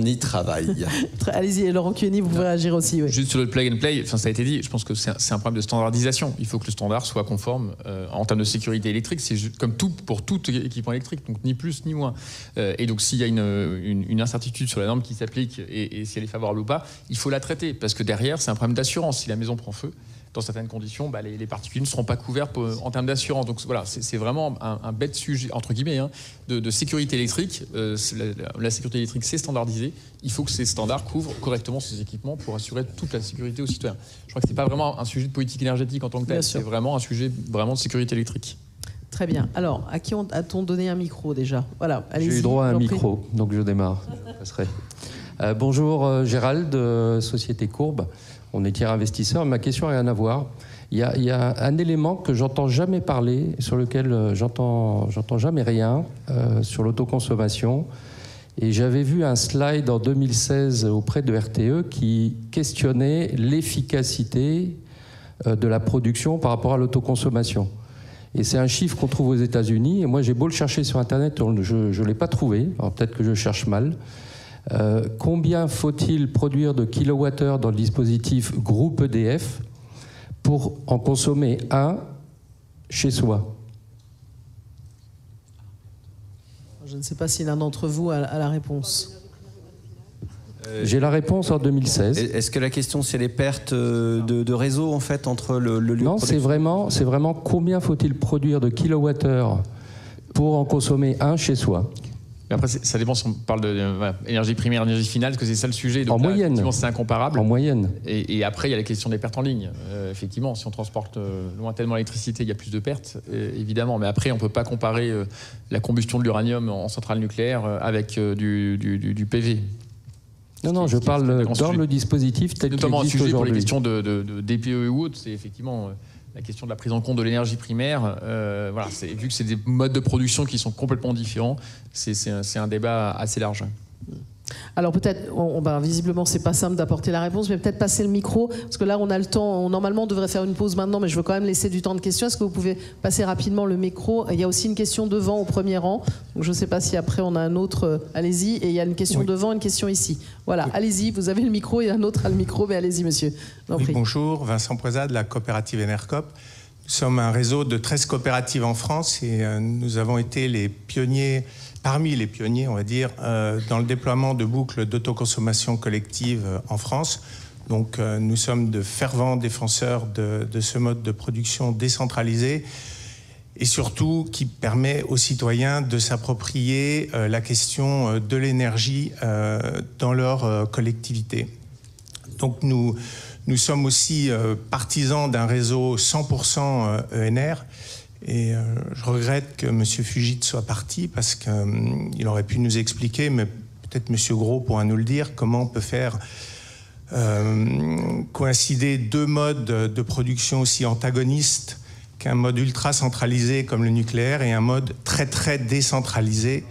y travaille. Allez-y, et Laurent Cueni, vous pouvez réagir aussi. Oui. Juste sur le plug and play, ça a été dit, je pense que c'est un problème de standardisation. Il faut que le standard soit conforme en termes de sécurité électrique. C'est comme tout pour tout équipement électrique, donc ni plus ni moins. Et donc s'il y a une incertitude sur la norme qui s'applique et si elle est favorable ou pas, il faut la traiter parce que derrière c'est un problème d'assurance. Si la maison prend feu, dans certaines conditions, les particuliers ne seront pas couverts en termes d'assurance. Donc voilà, c'est vraiment un bête sujet, entre guillemets, hein, de sécurité électrique. La sécurité électrique, c'est standardisé. Il faut que ces standards couvrent correctement ces équipements pour assurer toute la sécurité aux citoyens. Je crois que ce n'est pas vraiment un sujet de politique énergétique en tant que tel, c'est vraiment un sujet vraiment de sécurité électrique. Très bien. Alors, à qui a-t-on donné un micro déjà? Voilà, allez-y. J'ai eu droit à un micro, donc je démarre. Bonjour Gérald, Société Courbe. On est tiers investisseur. Ma question n'a rien à voir. Il y a un élément que j'entends jamais parler, sur lequel j'entends jamais rien, sur l'autoconsommation. Et j'avais vu un slide en 2016 auprès de RTE qui questionnait l'efficacité de la production par rapport à l'autoconsommation. Et c'est un chiffre qu'on trouve aux États-Unis. Et moi, j'ai beau le chercher sur Internet, je ne l'ai pas trouvé. Alors peut-être que je cherche mal. Combien faut-il produire de kilowattheures dans le dispositif groupe EDF pour en consommer un chez soi? Je ne sais pas si l'un d'entre vous a la réponse. J'ai la réponse en 2016. Est-ce que la question, c'est les pertes de réseau, en fait, entre le lieu de production? Non, c'est vraiment combien faut-il produire de kilowattheures pour en consommer un chez soi. Mais après, ça dépend si on parle d'énergie primaire, énergie finale, parce que c'est ça le sujet. Donc en moyenne. C'est incomparable. En moyenne. Et après, il y a la question des pertes en ligne. Effectivement, si on transporte lointainement l'électricité, il y a plus de pertes, évidemment. Mais après, on ne peut pas comparer la combustion de l'uranium en centrale nucléaire avec du PV. Non, je parle dans le dispositif tel qu'il existe aujourd'hui. Notamment un sujet pour les questions de DPE ou autres, c'est effectivement la question de la prise en compte de l'énergie primaire. Voilà, vu que c'est des modes de production qui sont complètement différents, c'est un débat assez large. Alors peut-être, visiblement c'est pas simple d'apporter la réponse, mais peut-être passer le micro, parce que là on a le temps, normalement on devrait faire une pause maintenant, mais je veux quand même laisser du temps de questions. Est-ce que vous pouvez passer rapidement le micro? Il y a aussi une question devant au premier rang, donc je ne sais pas si après on a un autre, allez-y, et il y a une question devant, une question ici. Voilà, allez-y, vous avez le micro, et un autre a le micro, mais allez-y monsieur. Oui, bonjour, Vincent Preza de la coopérative Enercop. Nous sommes un réseau de 13 coopératives en France et nous avons été les pionniers, parmi les pionniers, on va dire, dans le déploiement de boucles d'autoconsommation collective en France. Donc nous sommes de fervents défenseurs de ce mode de production décentralisé et surtout qui permet aux citoyens de s'approprier la question de l'énergie dans leur collectivité. Donc nous sommes aussi partisans d'un réseau 100% ENR. Et je regrette que M. Fugit soit parti parce qu'il aurait pu nous expliquer, mais peut-être M. Gros pourra nous le dire, comment on peut faire coïncider deux modes de production aussi antagonistes qu'un mode ultra centralisé comme le nucléaire et un mode très très décentralisé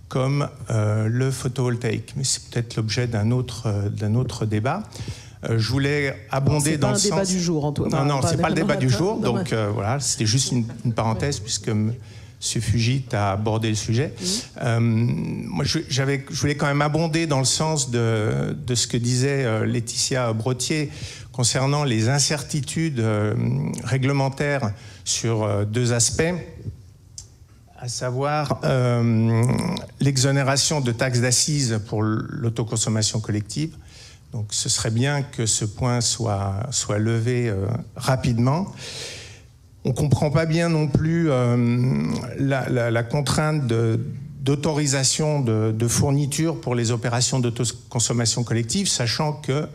comme le photovoltaïque. Mais c'est peut-être l'objet d'un autre débat. Je voulais abonder dans le sens... C'est pas un débat du jour, Antoine. Non, c'est pas le débat du jour. Donc voilà, c'était juste une parenthèse puisque M. Fugit a abordé le sujet. Moi, je voulais quand même abonder dans le sens de ce que disait Laetitia Brottier concernant les incertitudes réglementaires sur deux aspects, à savoir l'exonération de taxes d'assises pour l'autoconsommation collective. Donc ce serait bien que ce point soit levé rapidement. On ne comprend pas bien non plus la contrainte d'autorisation de fourniture pour les opérations d'autoconsommation collective, sachant que,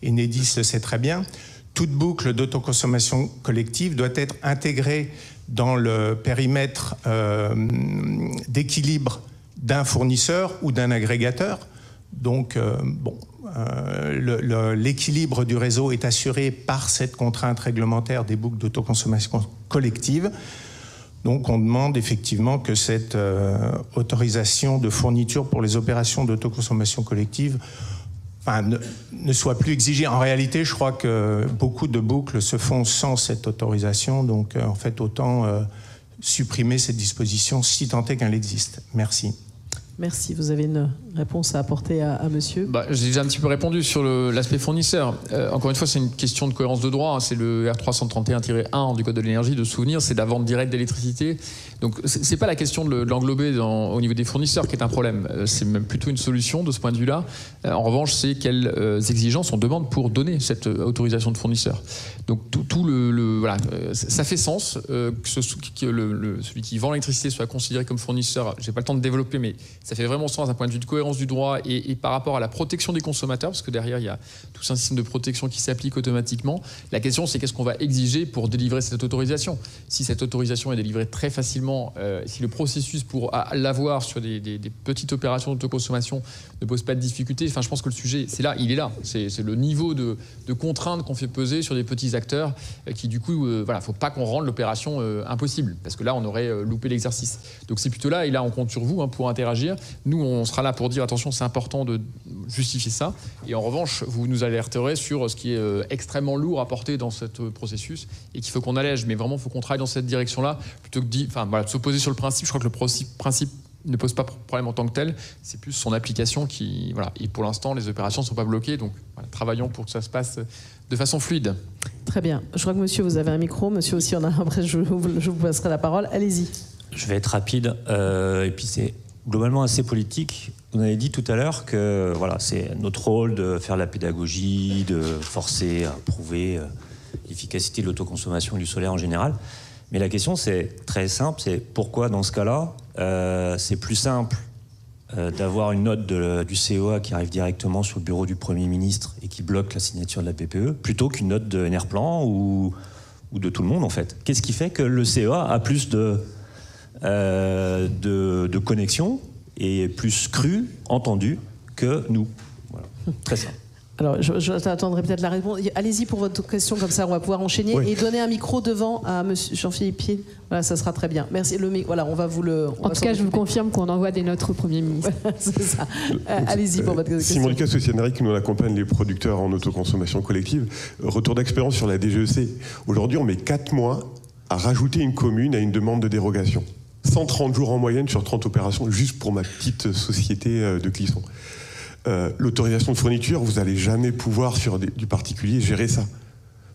Enedis le sait très bien, toute boucle d'autoconsommation collective doit être intégrée dans le périmètre d'équilibre d'un fournisseur ou d'un agrégateur. Donc, l'équilibre du réseau est assuré par cette contrainte réglementaire des boucles d'autoconsommation collective. Donc, on demande effectivement que cette autorisation de fourniture pour les opérations d'autoconsommation collective ne soit plus exigée. En réalité, je crois que beaucoup de boucles se font sans cette autorisation. Donc, en fait, autant supprimer cette disposition si tant est qu'elle existe. Merci. Merci. Vous avez une réponse à apporter à monsieur? J'ai déjà un petit peu répondu sur l'aspect fournisseur. Encore une fois, c'est une question de cohérence de droit. C'est le R331-1 du Code de l'énergie, de souvenir, c'est la vente directe d'électricité. Donc, c'est pas la question de l'englober au niveau des fournisseurs qui est un problème. C'est même plutôt une solution de ce point de vue-là. En revanche, c'est quelles exigences on demande pour donner cette autorisation de fournisseur. Donc, voilà, ça fait sens que celui qui vend l'électricité soit considéré comme fournisseur. J'ai pas le temps de développer, mais ça fait vraiment sens d'un point de vue de cohérence du droit et par rapport à la protection des consommateurs, parce que derrière, il y a tout un système de protection qui s'applique automatiquement. La question, c'est qu'est-ce qu'on va exiger pour délivrer cette autorisation? Si cette autorisation est délivrée très facilement, si le processus pour l'avoir sur des petites opérations d'autoconsommation ne pose pas de difficultés, enfin, je pense que le sujet, il est là. C'est le niveau de contrainte qu'on fait peser sur des petits acteurs qui, du coup, voilà, faut pas qu'on rende l'opération impossible, parce que là, on aurait loupé l'exercice. Donc, c'est plutôt là, et là, on compte sur vous pour interagir. Nous, on sera là pour dire, attention, c'est important de justifier ça. Et en revanche, vous nous alerterez sur ce qui est extrêmement lourd à porter dans ce processus et qu'il faut qu'on allège. Mais vraiment, il faut qu'on travaille dans cette direction-là, plutôt que de s'opposer sur le principe. Je crois que le principe ne pose pas problème en tant que tel. C'est plus son application qui... Voilà. Et pour l'instant, les opérations ne sont pas bloquées. Donc, voilà, travaillons pour que ça se passe de façon fluide. Très bien. Je crois que monsieur, vous avez un micro. Monsieur aussi en a un. Après, je vous passerai la parole. Allez-y. Je vais être rapide. Et puis, c'est globalement assez politique. Vous avez dit tout à l'heure que voilà, c'est notre rôle de faire la pédagogie, de forcer à prouver l'efficacité de l'autoconsommation du solaire en général. Mais la question, c'est très simple, c'est pourquoi dans ce cas-là, c'est plus simple d'avoir une note du CEA qui arrive directement sur le bureau du Premier ministre et qui bloque la signature de la PPE, plutôt qu'une note de Enerplan ou de tout le monde, en fait. Qu'est-ce qui fait que le CEA a plus de connexion et plus cru, entendu, que nous. Voilà. Très simple. Alors, je t'attendrai peut-être la réponse. Allez-y pour votre question, comme ça on va pouvoir enchaîner. Oui. Et donner un micro devant à monsieur Jean-Philippe Pied. Voilà, ça sera très bien. Merci. Voilà, on va vous le... En tout cas, je vous confirme qu'on envoie des notes au Premier ministre. C'est ça. Allez-y pour votre question. Simon Lucas, Sociénérique, qui nous accompagne les producteurs en autoconsommation collective. Retour d'expérience sur la DGEC. Aujourd'hui, on met 4 mois à rajouter une commune à une demande de dérogation. 130 jours en moyenne sur 30 opérations, juste pour ma petite société de Clisson. L'autorisation de fourniture, vous n'allez jamais pouvoir, sur du particulier, gérer ça.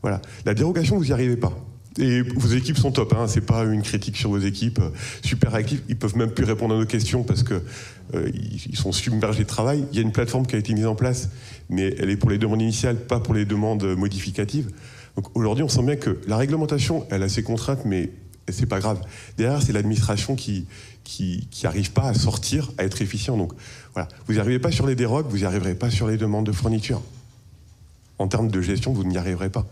Voilà. La dérogation, vous n'y arrivez pas. Et vos équipes sont top, hein. C'est pas une critique sur vos équipes, super actives. Ils peuvent même plus répondre à nos questions parce que ils sont submergés de travail. Il y a une plateforme qui a été mise en place, mais elle est pour les demandes initiales, pas pour les demandes modificatives. Donc aujourd'hui, on sent bien que la réglementation, elle a ses contraintes, mais c'est pas grave. Derrière, c'est l'administration qui arrive pas à sortir, à être efficient. Donc voilà, vous n'y arrivez pas sur les dérogues, vous n'y arriverez pas sur les demandes de fourniture. En termes de gestion, vous n'y arriverez pas.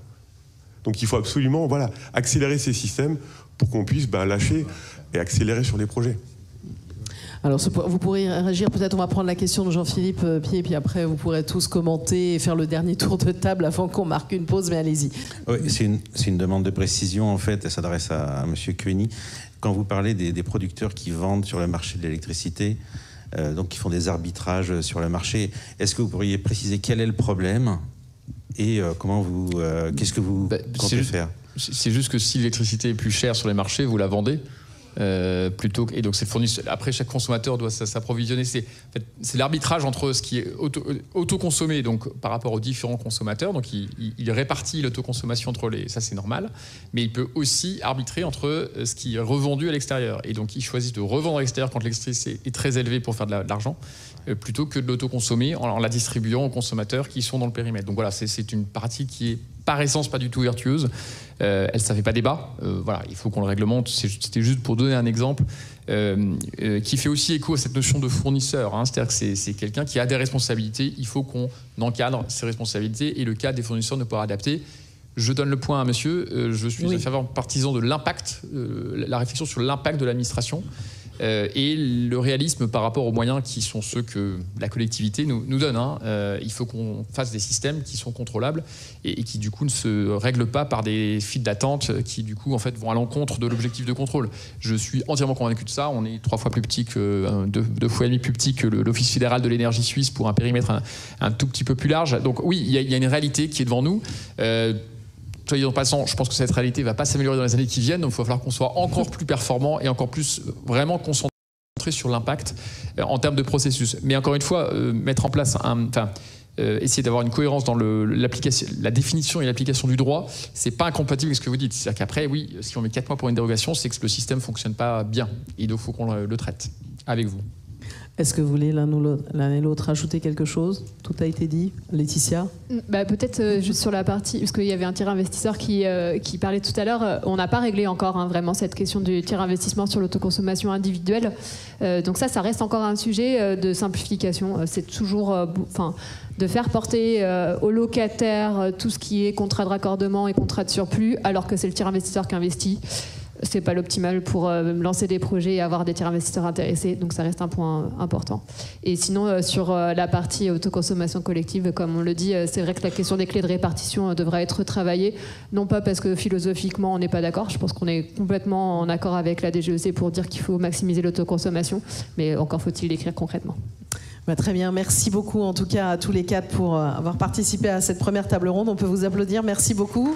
Donc il faut absolument accélérer ces systèmes pour qu'on puisse lâcher et accélérer sur les projets. Alors, vous pourrez réagir, peut-être on va prendre la question de Jean-Philippe Pied, puis après vous pourrez tous commenter et faire le dernier tour de table avant qu'on marque une pause, mais allez-y. Oui, c'est une demande de précision en fait, et ça s'adresse à M. Cuini. Quand vous parlez des producteurs qui vendent sur le marché de l'électricité, donc qui font des arbitrages sur le marché, est-ce que vous pourriez préciser quel est le problème et qu'est-ce que vous comptez faire? C'est juste que si l'électricité est plus chère sur les marchés, vous la vendez. Et donc c'est fournisseur. Après, chaque consommateur doit s'approvisionner. C'est l'arbitrage entre ce qui est autoconsommé, donc par rapport aux différents consommateurs. Donc il répartit l'autoconsommation entre les. Ça c'est normal, mais il peut aussi arbitrer entre ce qui est revendu à l'extérieur. Et donc il choisit de revendre à l'extérieur quand l'électricité est très élevée pour faire de l'argent, plutôt que de l'autoconsommer en la distribuant aux consommateurs qui sont dans le périmètre. Donc voilà, c'est une partie qui est par essence pas du tout vertueuse. Ça fait pas débat. Voilà, il faut qu'on le réglemente. C'était juste pour donner un exemple qui fait aussi écho à cette notion de fournisseur. Hein. C'est-à-dire que c'est quelqu'un qui a des responsabilités. Il faut qu'on encadre ses responsabilités et le cadre des fournisseurs ne pourra adapter. Je donne le point à monsieur. Je suis un fervent partisan de l'impact, la réflexion sur l'impact de l'administration. Et le réalisme par rapport aux moyens qui sont ceux que la collectivité nous donne. Hein. Il faut qu'on fasse des systèmes qui sont contrôlables et qui du coup ne se règlent pas par des files d'attente qui du coup en fait vont à l'encontre de l'objectif de contrôle. Je suis entièrement convaincu de ça. On est 3 fois plus petit que 2 fois et demi plus petit que l'Office fédéral de l'énergie suisse pour un périmètre un tout petit peu plus large. Donc oui, il y a une réalité qui est devant nous. Soyez en passant, je pense que cette réalité ne va pas s'améliorer dans les années qui viennent, donc il va falloir qu'on soit encore plus performant et encore plus vraiment concentré construit sur l'impact en termes de processus. Mais encore une fois, mettre en place essayer d'avoir une cohérence dans la définition et l'application du droit, c'est pas incompatible avec ce que vous dites. C'est-à-dire qu'après, oui, si on met 4 mois pour une dérogation, c'est que le système fonctionne pas bien. Et donc, il faut qu'on le traite avec vous. Est-ce que vous voulez l'un et l'autre ajouter quelque chose? Tout a été dit. Laetitia? Peut-être juste sur la partie, parce qu'il y avait un tiers investisseur qui parlait tout à l'heure, on n'a pas réglé encore vraiment cette question du tiers investissement sur l'autoconsommation individuelle. Donc ça reste encore un sujet de simplification. C'est toujours de faire porter aux locataires tout ce qui est contrat de raccordement et contrat de surplus, alors que c'est le tiers investisseur qui investit. C'est pas l'optimal pour lancer des projets et avoir des tiers investisseurs intéressés, donc ça reste un point important. Et sinon, sur la partie autoconsommation collective, comme on le dit, c'est vrai que la question des clés de répartition devrait être travaillée, non pas parce que philosophiquement on n'est pas d'accord, je pense qu'on est complètement en accord avec la DGEC pour dire qu'il faut maximiser l'autoconsommation, mais encore faut-il l'écrire concrètement. Très bien, merci beaucoup en tout cas à tous les quatre pour avoir participé à cette première table ronde. On peut vous applaudir, merci beaucoup.